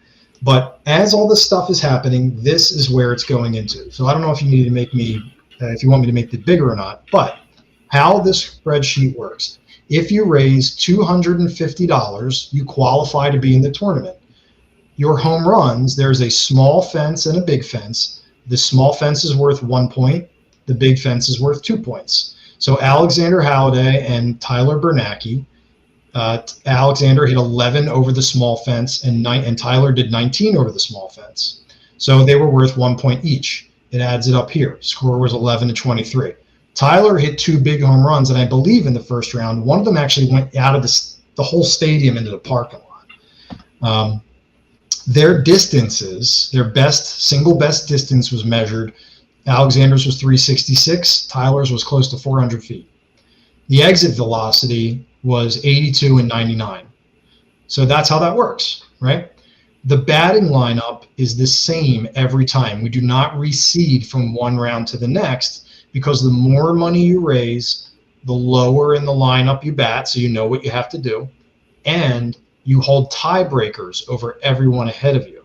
But as all this stuff is happening, this is where it's going into. So I don't know if you need to make me, if you want me to make it bigger or not, but how this spreadsheet works. If you raise $250, you qualify to be in the tournament. Your home runs, there's a small fence and a big fence. The small fence is worth 1 point. The big fence is worth 2 points. So Alexander Halliday and Tyler Bernacki, Alexander hit 11 over the small fence, and Tyler did 19 over the small fence. So they were worth 1 point each. It adds it up here. Score was 11-23. Tyler hit 2 big home runs, and I believe in the first round, one of them actually went out of the whole stadium into the parking lot. Their distances, their single best distance was measured. Alexander's was 366. Tyler's was close to 400 feet. The exit velocity was 82 and 99. So that's how that works, right? The batting lineup is the same every time. We do not reseed from one round to the next, because the more money you raise, the lower in the lineup you bat, so you know what you have to do, and you hold tiebreakers over everyone ahead of you.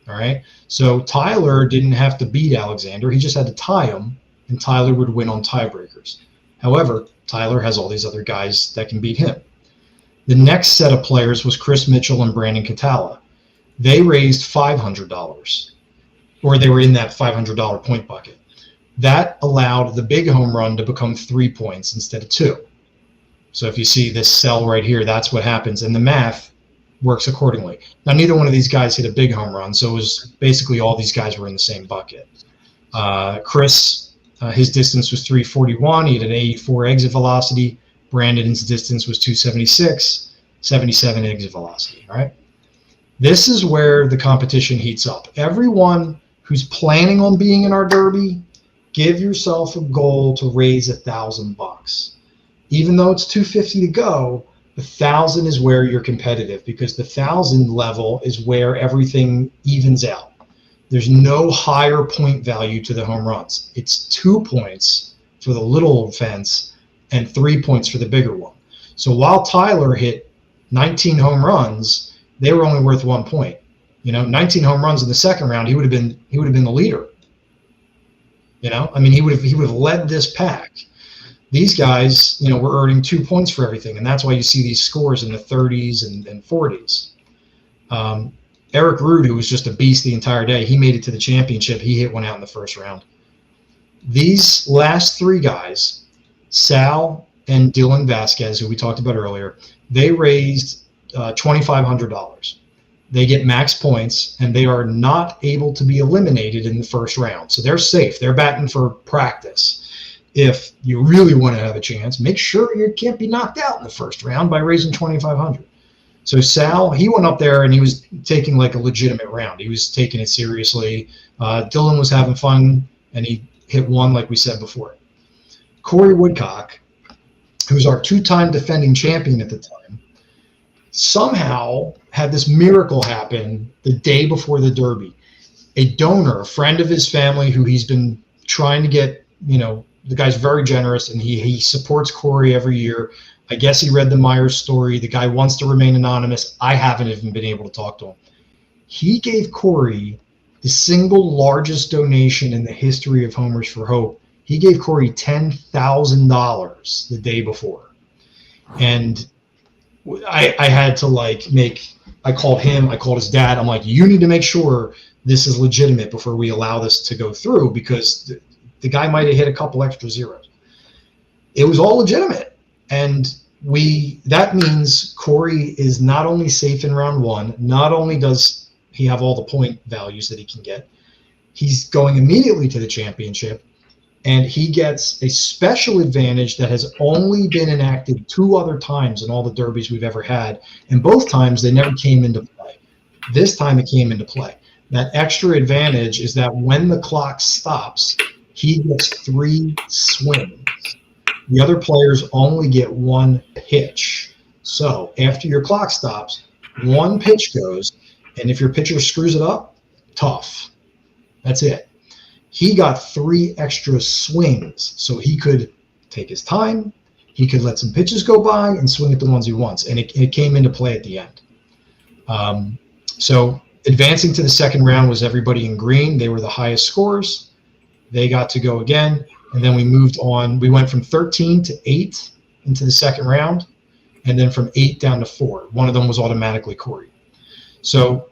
All right. So Tyler didn't have to beat Alexander. He just had to tie him, and Tyler would win on tiebreakers. However, Tyler has all these other guys that can beat him. The next set of players was Chris Mitchell and Brandon Catala. They raised $500, or they were in that $500 point bucket. That allowed the big home run to become 3 points instead of 2. So if you see this cell right here, that's what happens. And the math works accordingly. Now, neither one of these guys hit a big home run, so it was basically all these guys were in the same bucket. Chris, his distance was 341. He had an 84 exit velocity. Brandon's distance was 276, 77 exit velocity. All right. This is where the competition heats up. Everyone who's planning on being in our derby, give yourself a goal to raise $1,000. Even though it's $250 to go, 1,000 is where you're competitive, because the 1,000 level is where everything evens out. There's no higher point value to the home runs. It's 2 points for the little fence and 3 points for the bigger one. So while Tyler hit 19 home runs, they were only worth 1 point. 19 home runs in the second round, he would have been the leader. I mean, he would have led this pack. These guys, were earning 2 points for everything, and that's why you see these scores in the 30s and 40s. Eric Rood, who was just a beast the entire day, he made it to the championship. He hit one out in the first round. These last 3 guys, Sal and Dylan Vasquez, who we talked about earlier, they raised $2,500. They get max points, and they are not able to be eliminated in the first round. So they're safe. They're batting for practice. If you really want to have a chance, make sure you can't be knocked out in the first round by raising $2,500. So Sal, he went up there and he was taking like a legitimate round. He was taking it seriously. Dylan was having fun, and he hit one like we said before. Corey Woodcock, who's our 2-time defending champion at the time, somehow had this miracle happen the day before the Derby. A donor, a friend of his family who he's been trying to get, the guy's very generous, and he supports Corey every year. I guess he read the Myers story. The guy wants to remain anonymous. I haven't even been able to talk to him. He gave Corey the single largest donation in the history of Homers for Hope. He gave Corey $10,000 the day before. And I had to I called him, I called his dad. I'm like, you need to make sure this is legitimate before we allow this to go through, because the guy might have hit a couple extra zeros. It was all legitimate. And that means Corey is not only safe in round 1, not only does he have all the point values that he can get, he's going immediately to the championship, and he gets a special advantage that has only been enacted 2 other times in all the derbies we've ever had. And both times they never came into play. This time it came into play. That extra advantage is that when the clock stops, he gets 3 swings. The other players only get 1 pitch. So after your clock stops, 1 pitch goes, and if your pitcher screws it up, tough. That's it. He got 3 extra swings, so he could take his time, he could let some pitches go by and swing at the ones he wants, and it came into play at the end. So Advancing to the second round was everybody in green. They were the highest scores. They got to go again. And then we moved on. We went from 13 to 8 into the second round, and then from 8 down to 4. One of them was automatically Corey. So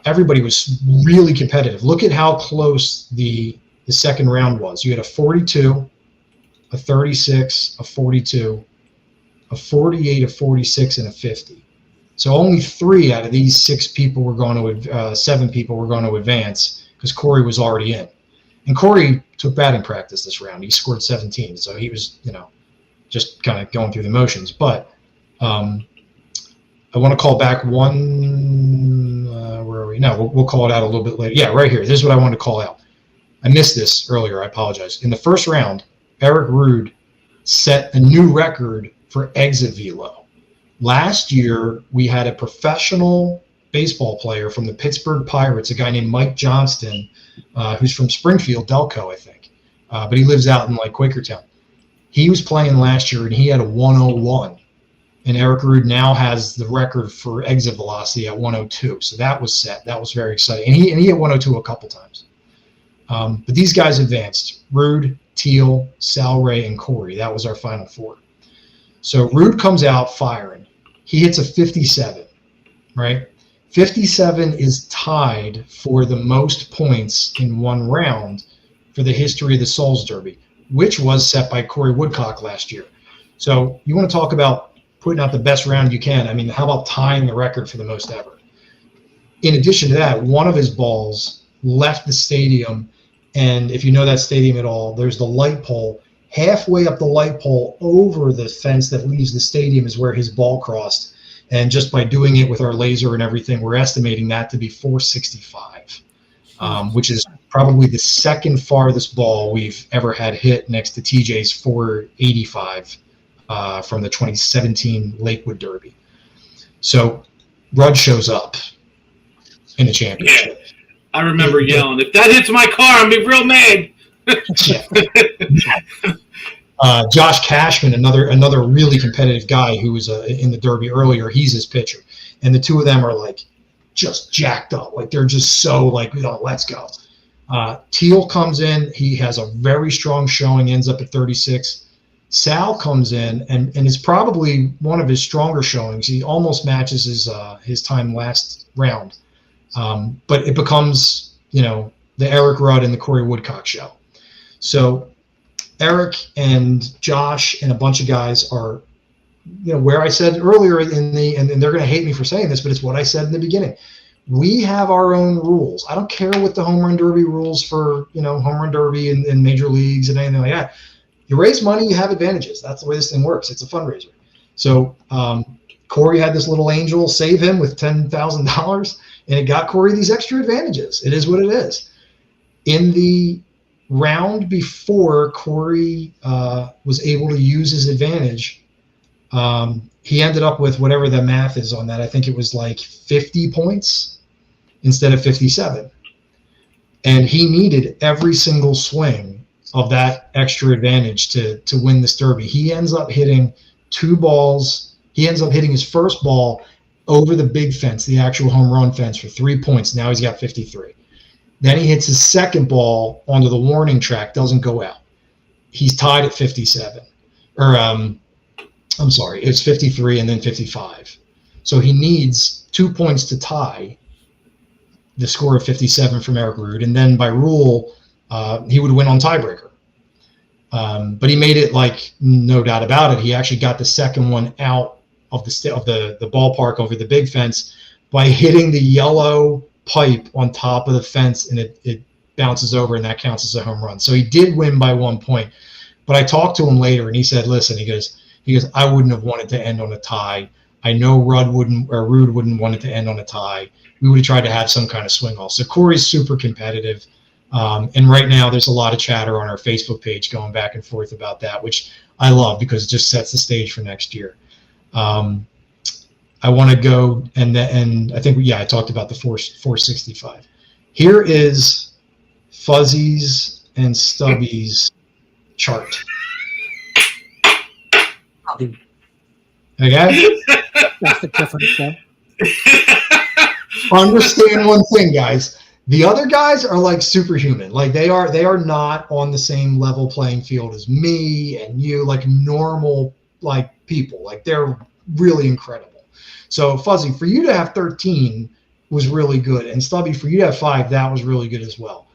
everybody was really competitive. Look at how close the second round was. You had a 42, a 36, a 42, a 48, a 46, and a 50. So only 3 out of these 7 people were going to advance because Corey was already in. And Corey took batting practice this round. He scored 17, so he was, just kind of going through the motions. But I want to call back one. Where are we? No, we'll call it out a little bit later. Yeah, right here. This is what I wanted to call out. I missed this earlier. I apologize. In the first round, Eric Rude set a new record for exit velo. Last year, we had a professional baseball player from the Pittsburgh Pirates, a guy named Mike Johnston, who's from Springfield, Delco, I think. But he lives out in like Quakertown. He was playing last year, and he had a 101. And Eric Rude now has the record for exit velocity at 102. So that was set. That was very exciting. And he hit 102 a couple times. But these guys advanced. Rude, Teal, Sal Ray, and Corey. That was our final 4. So Rude comes out firing. He hits a 57, right? 57 is tied for the most points in one round for the history of the Souls Derby, which was set by Corey Woodcock last year. So you want to talk about putting out the best round you can. I mean, how about tying the record for the most ever? In addition to that, one of his balls left the stadium, and if you know that stadium at all, there's the light pole. Halfway up the light pole over the fence that leaves the stadium is where his ball crossed. And just by doing it with our laser and everything, we're estimating that to be 465, which is probably the second farthest ball we've ever had hit next to TJ's 485 from the 2017 Lakewood Derby. So Rudd shows up in the championship. Yeah, I remember yelling, "If that hits my car, I'm gonna be real mad." Josh Cashman, another really competitive guy who was in the Derby earlier, he's his pitcher. And the two of them are like just jacked up. Like they're just so like, let's go. Teal comes in. He has a very strong showing, ends up at 36. Sal comes in and is probably one of his stronger showings. He almost matches his time last round. But it becomes, the Eric Rudd and the Corey Woodcock show. So Eric and Josh and a bunch of guys are, where I said earlier and they're going to hate me for saying this, but it's what I said in the beginning. We have our own rules. I don't care what the home run derby rules for, home run derby and major leagues and anything like that. You raise money, you have advantages. That's the way this thing works. It's a fundraiser. So Corey had this little angel save him with $10,000, and it got Corey these extra advantages. It is what it is. In the round before Corey was able to use his advantage, he ended up with whatever the math is on that. I think it was like 50 points instead of 57. And he needed every single swing of that extra advantage to win this derby. He ends up hitting 2 balls. He ends up hitting his first ball over the big fence, the actual home run fence, for 3 points. Now he's got 53. Then he hits his second ball onto the warning track, doesn't go out. He's tied at 57. It's 53 and then 55. So he needs 2 points to tie the score of 57 from Eric Rude. And then by rule, he would win on tiebreaker. But he made it like no doubt about it. He actually got the second one out of the ballpark over the big fence by hitting the yellow pipe on top of the fence, and it bounces over, and that counts as a home run. So he did win by 1 point. But I talked to him later, and he said, "Listen," he goes, "I wouldn't have wanted to end on a tie. I know Rude wouldn't want it to end on a tie. We would have tried to have some kind of swing off." So Corey's super competitive. And right now there's a lot of chatter on our Facebook page going back and forth about that, which I love because it just sets the stage for next year. I want to go and I think, I talked about the 465. Here is Fuzzy's and Stubby's chart. Okay? That's the difference, though. understand one thing, guys. The other guys are like superhuman. Like they are not on the same level playing field as me and you, like normal like people. Like they're really incredible. So Fuzzy, for you to have 13 was really good, and Stubby, for you to have 5, that was really good as well.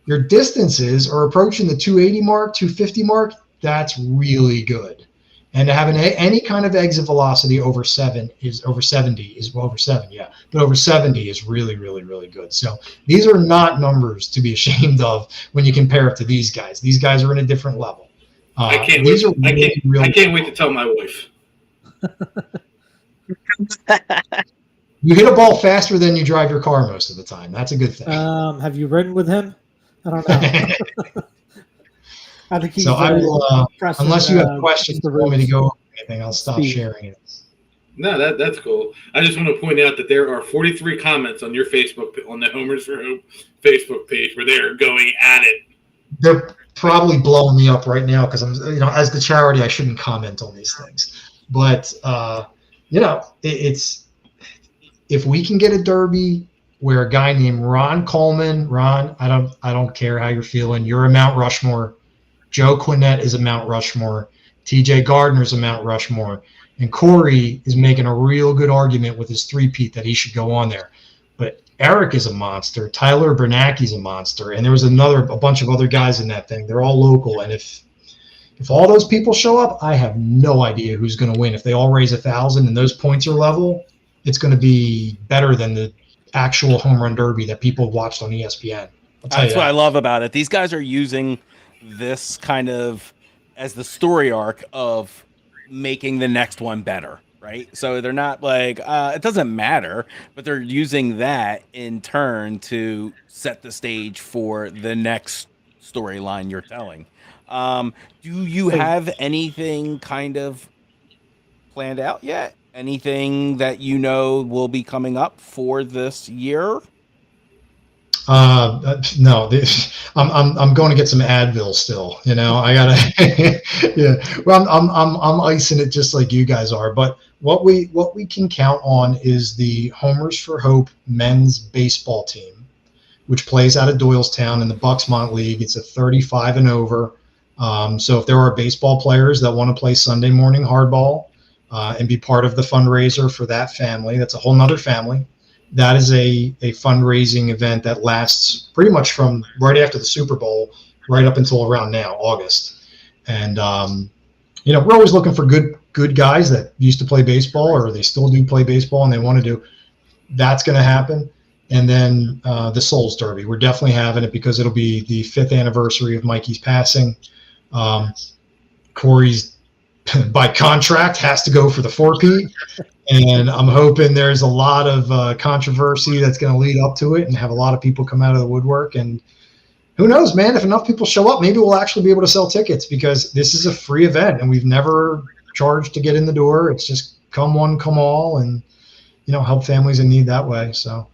Your distances are approaching the 280 mark, 250 mark. That's really good. And to have any kind of exit velocity over 7 is over 70 is well, over 7, yeah. But over 70 is really, really, really good. So these are not numbers to be ashamed of when you compare it to these guys. These guys are in a different level. I can't wait to tell my wife. You hit a ball faster than you drive your car most of the time. That's a good thing. Have you ridden with him? I don't know. I think he's so I will, pressing, unless you have questions for me to go over anything, I'll stop speed. sharing it. No, that's cool. I just want to point out that there are 43 comments on your Facebook, on the Homers for Hope Facebook page, where they are going at it. They're probably blowing me up right now because I'm, as the charity, I shouldn't comment on these things. But it's if we can get a derby where a guy named Ron Coleman, I don't care how you're feeling, you're a Mount Rushmore. Joe Quinnett is a Mount Rushmore. TJ Gardner's a Mount Rushmore. And Corey is making a real good argument with his three-peat that he should go on there. But Eric is a monster. Tyler Bernacki's a monster. And there was a bunch of other guys in that thing. They're all local. And if all those people show up, I have no idea who's going to win. If they all raise 1,000 and those points are level, it's going to be better than the actual home run derby that people watched on ESPN. That's what I love about it. These guys are using this kind of as the story arc of making the next one better, right? So they're not like it doesn't matter, but they're using that in turn to set the stage for the next storyline you're telling. Do you have anything kind of planned out yet? Anything that will be coming up for this year? No, I'm going to get some Advil still. I gotta. Yeah, well, I'm icing it just like you guys are. But what we can count on is the Homers for Hope men's baseball team, which plays out of Doylestown in the Bucksmont League. It's a 35 and over. So if there are baseball players that want to play Sunday morning hardball and be part of the fundraiser for that family, that's a whole nother family. That is a fundraising event that lasts pretty much from right after the Super Bowl right up until around now, August. And, we're always looking for good guys that used to play baseball or they still do play baseball and they want to do. That's going to happen. And then the Souls Derby. We're definitely having it because it'll be the 5th anniversary of Mikey's passing. Corey's, by contract, has to go for the 4-peat. And I'm hoping there's a lot of controversy that's going to lead up to it and have a lot of people come out of the woodwork. And who knows, man, if enough people show up, maybe we'll actually be able to sell tickets because this is a free event and we've never charged to get in the door. It's just come one, come all, and, help families in need that way. So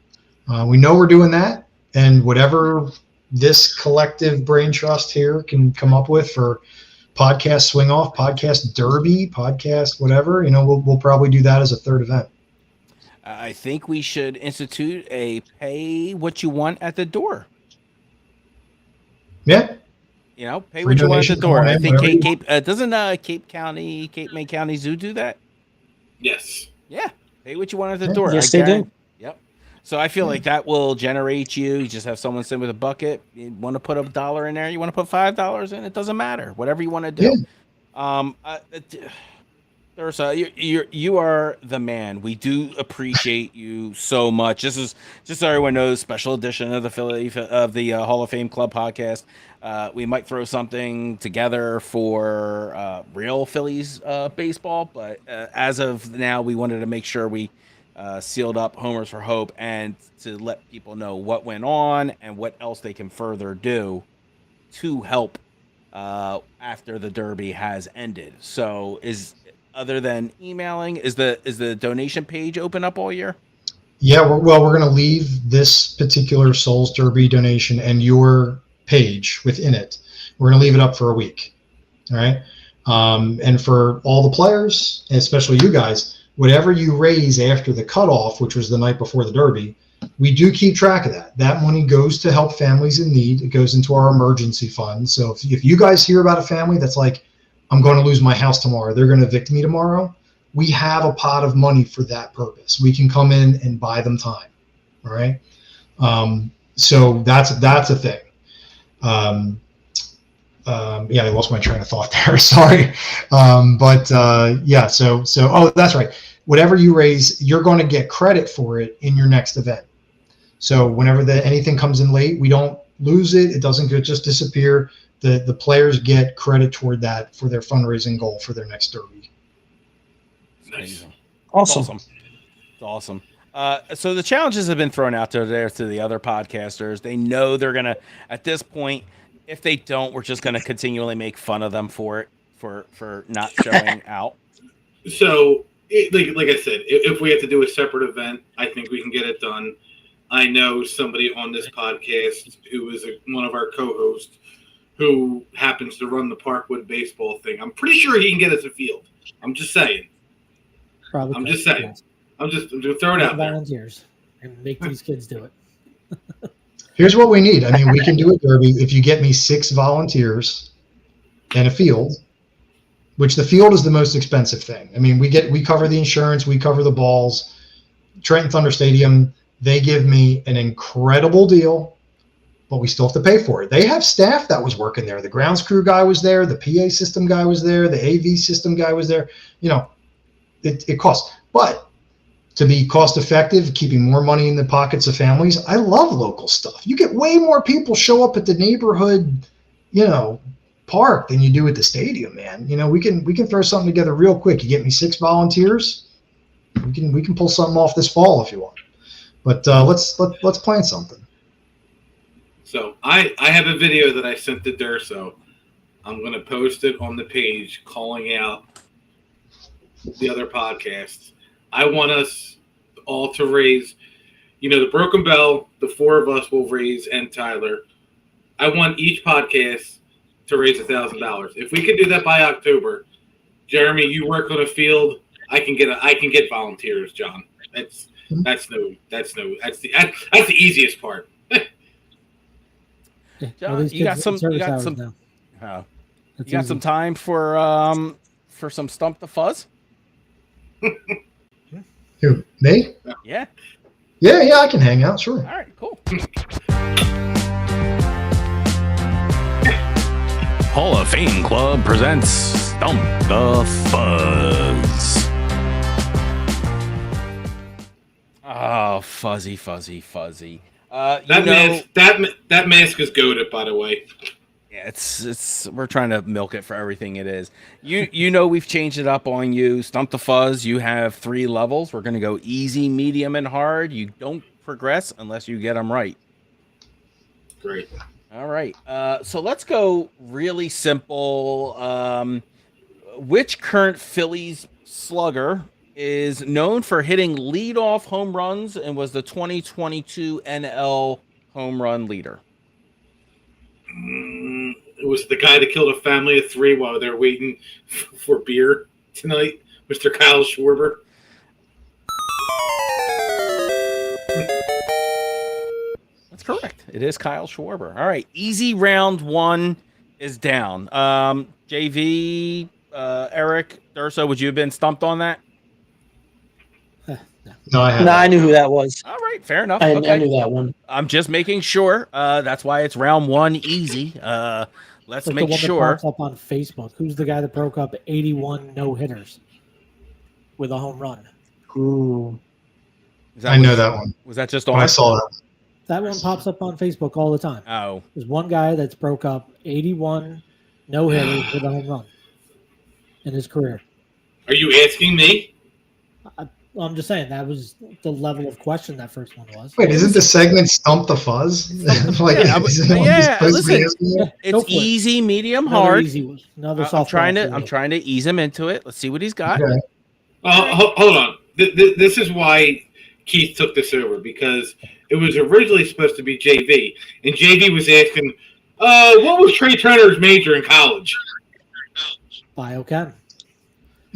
we know we're doing that. And whatever this collective brain trust here can come up with for podcast swing off, podcast derby, podcast whatever, we'll probably do that as a third event. I think we should institute a pay what you want at the door. Yeah. Pay what you want at the door. I think Cape May County Zoo do that? Yes. Yeah. Pay what you want at the door. Yes, they do. Yep. So I feel like that will generate you just have someone sit with a bucket. You want to put $1 in there, you want to put $5 in, it doesn't matter. Whatever you want to do. Yeah. Durso, you are the man. We do appreciate you so much. This is just so everyone knows, special edition of the Hall of Fame Club podcast. We might throw something together for real Phillies baseball, but as of now, we wanted to make sure we sealed up Homers for Hope and to let people know what went on and what else they can further do to help after the Derby has ended. So other than emailing, is the donation page open up all year? Yeah, we're going to leave this particular Souls Derby donation and your page within it. We're going to leave it up for a week. All right. And for all the players, especially you guys, whatever you raise after the cutoff, which was the night before the Derby, we do keep track of that. That money goes to help families in need. It goes into our emergency fund. So if you guys hear about a family that's like, I'm going to lose my house tomorrow, they're going to evict me tomorrow, we have a pot of money for that purpose. We can come in and buy them time. All right. So that's a thing. I lost my train of thought there. Sorry. So that's right. Whatever you raise, you're going to get credit for it in your next event. So whenever anything comes in late, we don't lose it. It doesn't just disappear. The players get credit toward that for their fundraising goal for their next derby. Nice. Awesome. It's awesome. So the challenges have been thrown out there to the other podcasters. They know they're going to, at this point, if they don't, we're just going to continually make fun of them for it, for not showing out. So, like I said, if we have to do a separate event, I think we can get it done. I know somebody on this podcast who is one of our co-hosts who happens to run the Parkwood baseball thing. I'm pretty sure he can get us a field. I'm just saying. Probably. I'm just saying. Yes. I'm just throwing it out there. Volunteers and make these kids do it. Here's what we need. I mean, we can do a derby if you get me 6 volunteers and a field, which the field is the most expensive thing. I mean, we cover the insurance, we cover the balls. Trenton Thunder Stadium, they give me an incredible deal, but we still have to pay for it. They have staff that was working there. The grounds crew guy was there, the PA system guy was there, the AV system guy was there. You know, it costs. But to be cost effective, keeping more money in the pockets of families, I love local stuff. You get way more people show up at the neighborhood, park than you do at the stadium, man. We can throw something together real quick. You get me 6 volunteers, we can pull something off this fall if you want. But let's plan something. So I have a video that I sent to Durso. I'm going to post it on the page calling out the other podcasts. I want us all to raise, the Broken Bell, the 4 of us will raise, and Tyler. I want each podcast to raise $1,000. If we can do that by October, Jeremy, you work on a field. I can get volunteers, John. That's the easiest part. John, you got some time for some Stump the Fuzz? Who, me? Yeah. Yeah, I can hang out, sure. All right, cool. Hall of Fame Club presents Stump the Fuzz. Oh, fuzzy. That mask is goated, by the way. Yeah, it's we're trying to milk it for everything it is. We've changed it up on you. Stump the Fuzz, you have 3 levels. We're going to go easy, medium, and hard. You don't progress unless you get them right. Great. All right. So let's go really simple. Which current Phillies slugger is known for hitting leadoff home runs and was the 2022 NL home run leader? It was the guy that killed a family of 3 while they're waiting for beer tonight, Mr. Kyle Schwarber. That's correct. It is Kyle Schwarber. All right. Easy round 1 is down. JV, Eric, Durso, would you have been stumped on that? No, I knew who that was. All right. Fair enough. I Okay. knew that one. I'm just making sure. That's why it's round 1 easy. Let's Like make the one sure. that pops up on Facebook. Who's the guy that broke up 81 no-hitters with a home run? Ooh. I know that one. Was that just When on? I saw that. That one pops up on Facebook all the time. Oh. There's one guy that's broke up 81 no-hitters with a home run in his career. Are you asking me? I'm just saying that was the level of question that first one was. Wait, isn't the segment Stump the Fuzz? Yeah, listen, Go it's for it. easy, medium, Another hard. easy one. Another I'm softball trying for you. to ease him into it. Let's see what he's got. Okay. Hold on. This is why Keith took this over, because it was originally supposed to be JV, and JV was asking, what was Trey Turner's major in college? Biochem.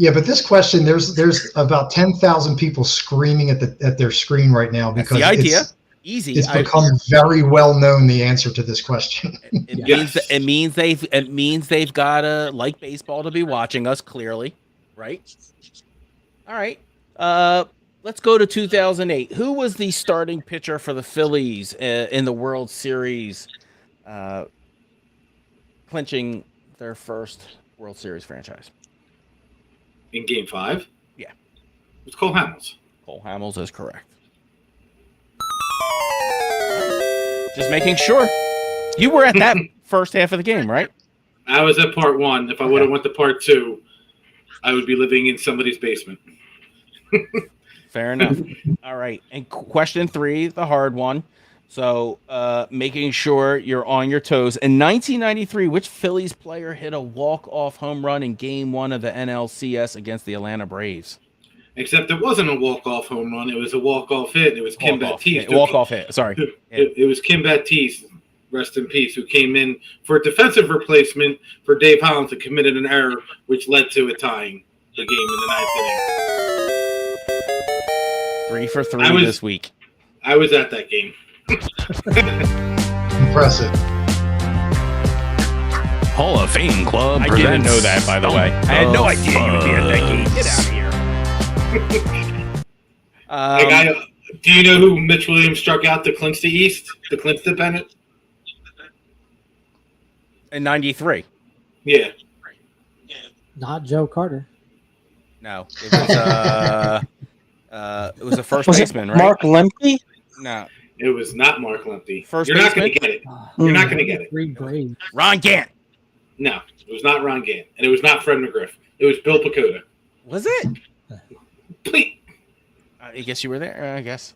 Yeah, but this question, there's about 10,000 people screaming at their screen right now That's because the idea. Easy. It's become very well known the answer to this question. It means they've got to like baseball to be watching us clearly, right? All right. Let's go to 2008. Who was the starting pitcher for the Phillies in the World Series, clinching their first World Series franchise? In Game 5? Yeah. It's Cole Hamels. Cole Hamels is correct. Just making sure. You were at that first half of the game, right? I was at part 1. If I would have went to part 2, I would be living in somebody's basement. Fair enough. All right. And question 3, the hard one. So making sure you're on your toes. In 1993, which Phillies player hit a walk-off home run in Game 1 of the NLCS against the Atlanta Braves? Except it wasn't a walk-off home run. It was a walk-off hit. It was Kim Baptiste. Walk-off hit. Sorry. It was Kim Baptiste, rest in peace, who came in for a defensive replacement for Dave Hollins and committed an error, which led to it tying the game in the 9th inning. 3 for 3 this week. I was at that game. Impressive. Hall of Fame Club. I didn't know that, by the way. I had no idea you would be at that game. Get out of here. Do you know who Mitch Williams struck out to clinch the East, to clinch the pennant? In 93. Yeah. Not Joe Carter. No. It was a first baseman, right? Mark Lemke? No. It was not Mark Lemke. First You're not baseman? going to get it. You're not going to get it. Great. Ron Gant. No, it was not Ron Gant, and it was not Fred McGriff. It was Bill Pecota. Was it? Please. I guess you were there. I guess.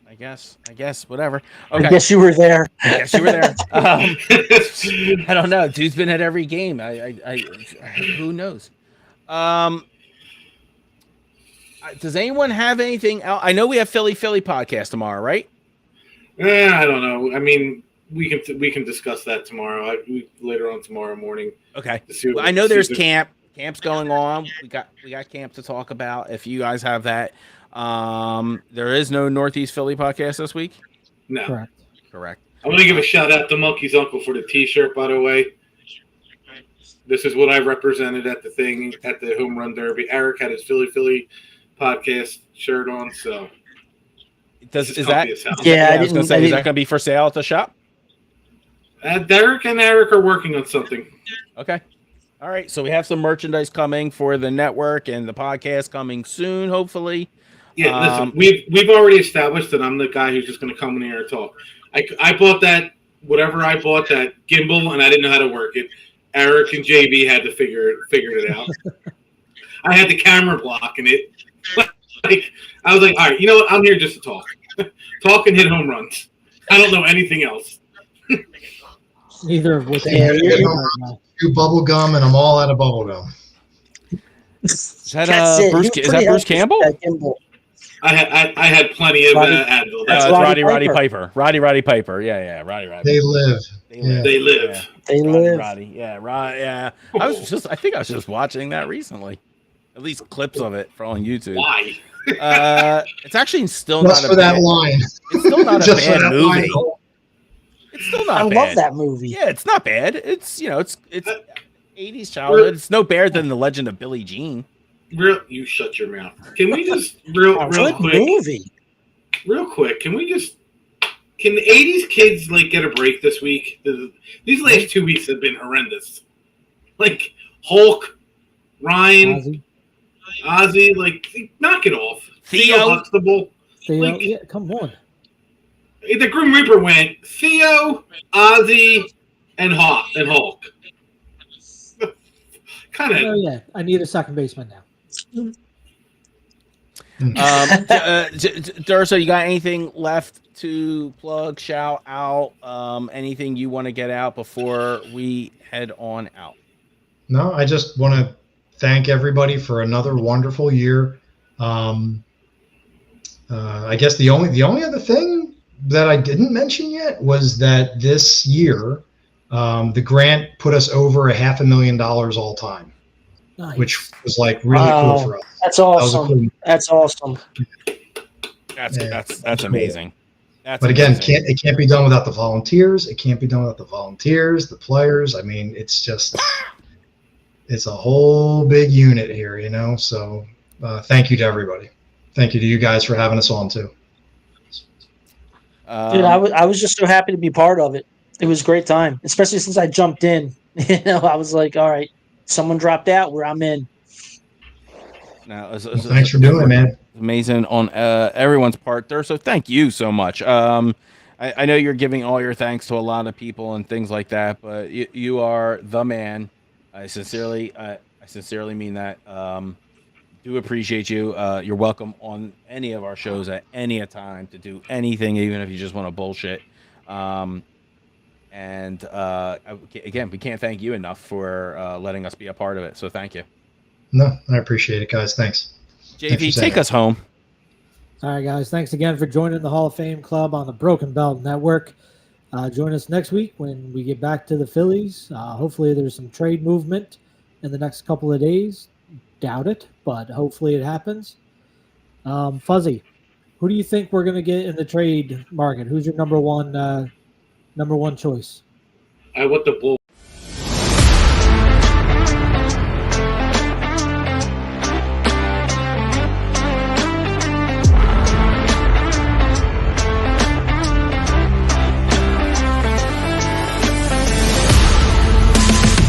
Whatever. Okay. I guess you were there. I guess you were there. I don't know. Dude's been at every game. Who knows? Does anyone have anything else? I know we have Philly podcast tomorrow, right? I don't know. I mean, we can discuss that tomorrow. Later on tomorrow morning. Okay. Well, I know there's camp. Camp's going on. We got camp to talk about. If you guys have that, there is no Northeast Philly podcast this week. No. Correct. I'm gonna give a shout out to Monkey's uncle for the T-shirt. By the way, this is what I represented at the thing at the Home Run Derby. Eric had his Philly podcast shirt on. So is that? Yeah, I was gonna say, is that gonna be for sale at the shop? Derek and Eric are working on something. Okay. All right. So we have some merchandise coming for the network and the podcast coming soon, hopefully. Yeah, listen, we've already established that I'm the guy who's just going to come in here and talk. I bought that, whatever I bought, that gimbal, and I didn't know how to work it. Eric and JB had to figure it out. I had the camera blocking it. I was like, all right, you know what? I'm here just to talk. Talk and hit home runs. I don't know anything else. Neither of which. Do bubble gum, and I'm all out of bubble gum. Is that Bruce Campbell? I had plenty of Advil. That's Roddy Piper. Roddy Piper. Yeah. Roddy. They live. They live. Roddy. Yeah. I think I was just watching that recently. At least clips of it on YouTube. Why? It's actually still Just not for a that bad, line. It's still not a Just for bad that movie. line. It's still not I bad. love that movie. Yeah, it's not bad. It's 80s childhood. It's no better than The Legend of Billie Jean. You shut your mouth. Can we just real quick? Movie. Real quick, can the 80s kids get a break this week? These last 2 weeks have been horrendous. Like Hulk, Ryan, Ozzy, knock it off. Theo Huxtable. Yeah, come on. The Grim Reaper went Theo, Ozzy, and Hulk. Kind of. Oh yeah, I need a second baseman now. Durso, you got anything left to plug, shout out, anything you want to get out before we head on out? No, I just want to thank everybody for another wonderful year. I guess the only other thing that I didn't mention yet was that this year, the grant put us over $500,000 all time. Nice. Which was really cool for us. That's awesome. That's awesome. That's amazing. That's But again, amazing. it can't be done without the volunteers. It can't be done without the volunteers, the players. I mean, it's a whole big unit here, you know. So thank you to everybody. Thank you to you guys for having us on too. Dude, I was just so happy to be part of it. It was a great time, especially since I jumped in. I was like, all right, someone dropped out where I'm in. Now, Well, thanks for doing it, man. Amazing on everyone's part there. So thank you so much. I know you're giving all your thanks to a lot of people and things like that, but you are the man. I sincerely mean that. Do appreciate you. You're welcome on any of our shows at any time to do anything, even if you just want to bullshit. Again, we can't thank you enough for letting us be a part of it. So thank you. No, I appreciate it, guys. Thanks. JV, take us home. All right, guys. Thanks again for joining the Hall of Fame Club on the Broken Belt Network. Join us next week when we get back to the Phillies. Hopefully there's some trade movement in the next couple of days. Doubt it, but hopefully it happens. Fuzzy, who do you think we're going to get in the trade market? Who's your number one choice? I want the Bull.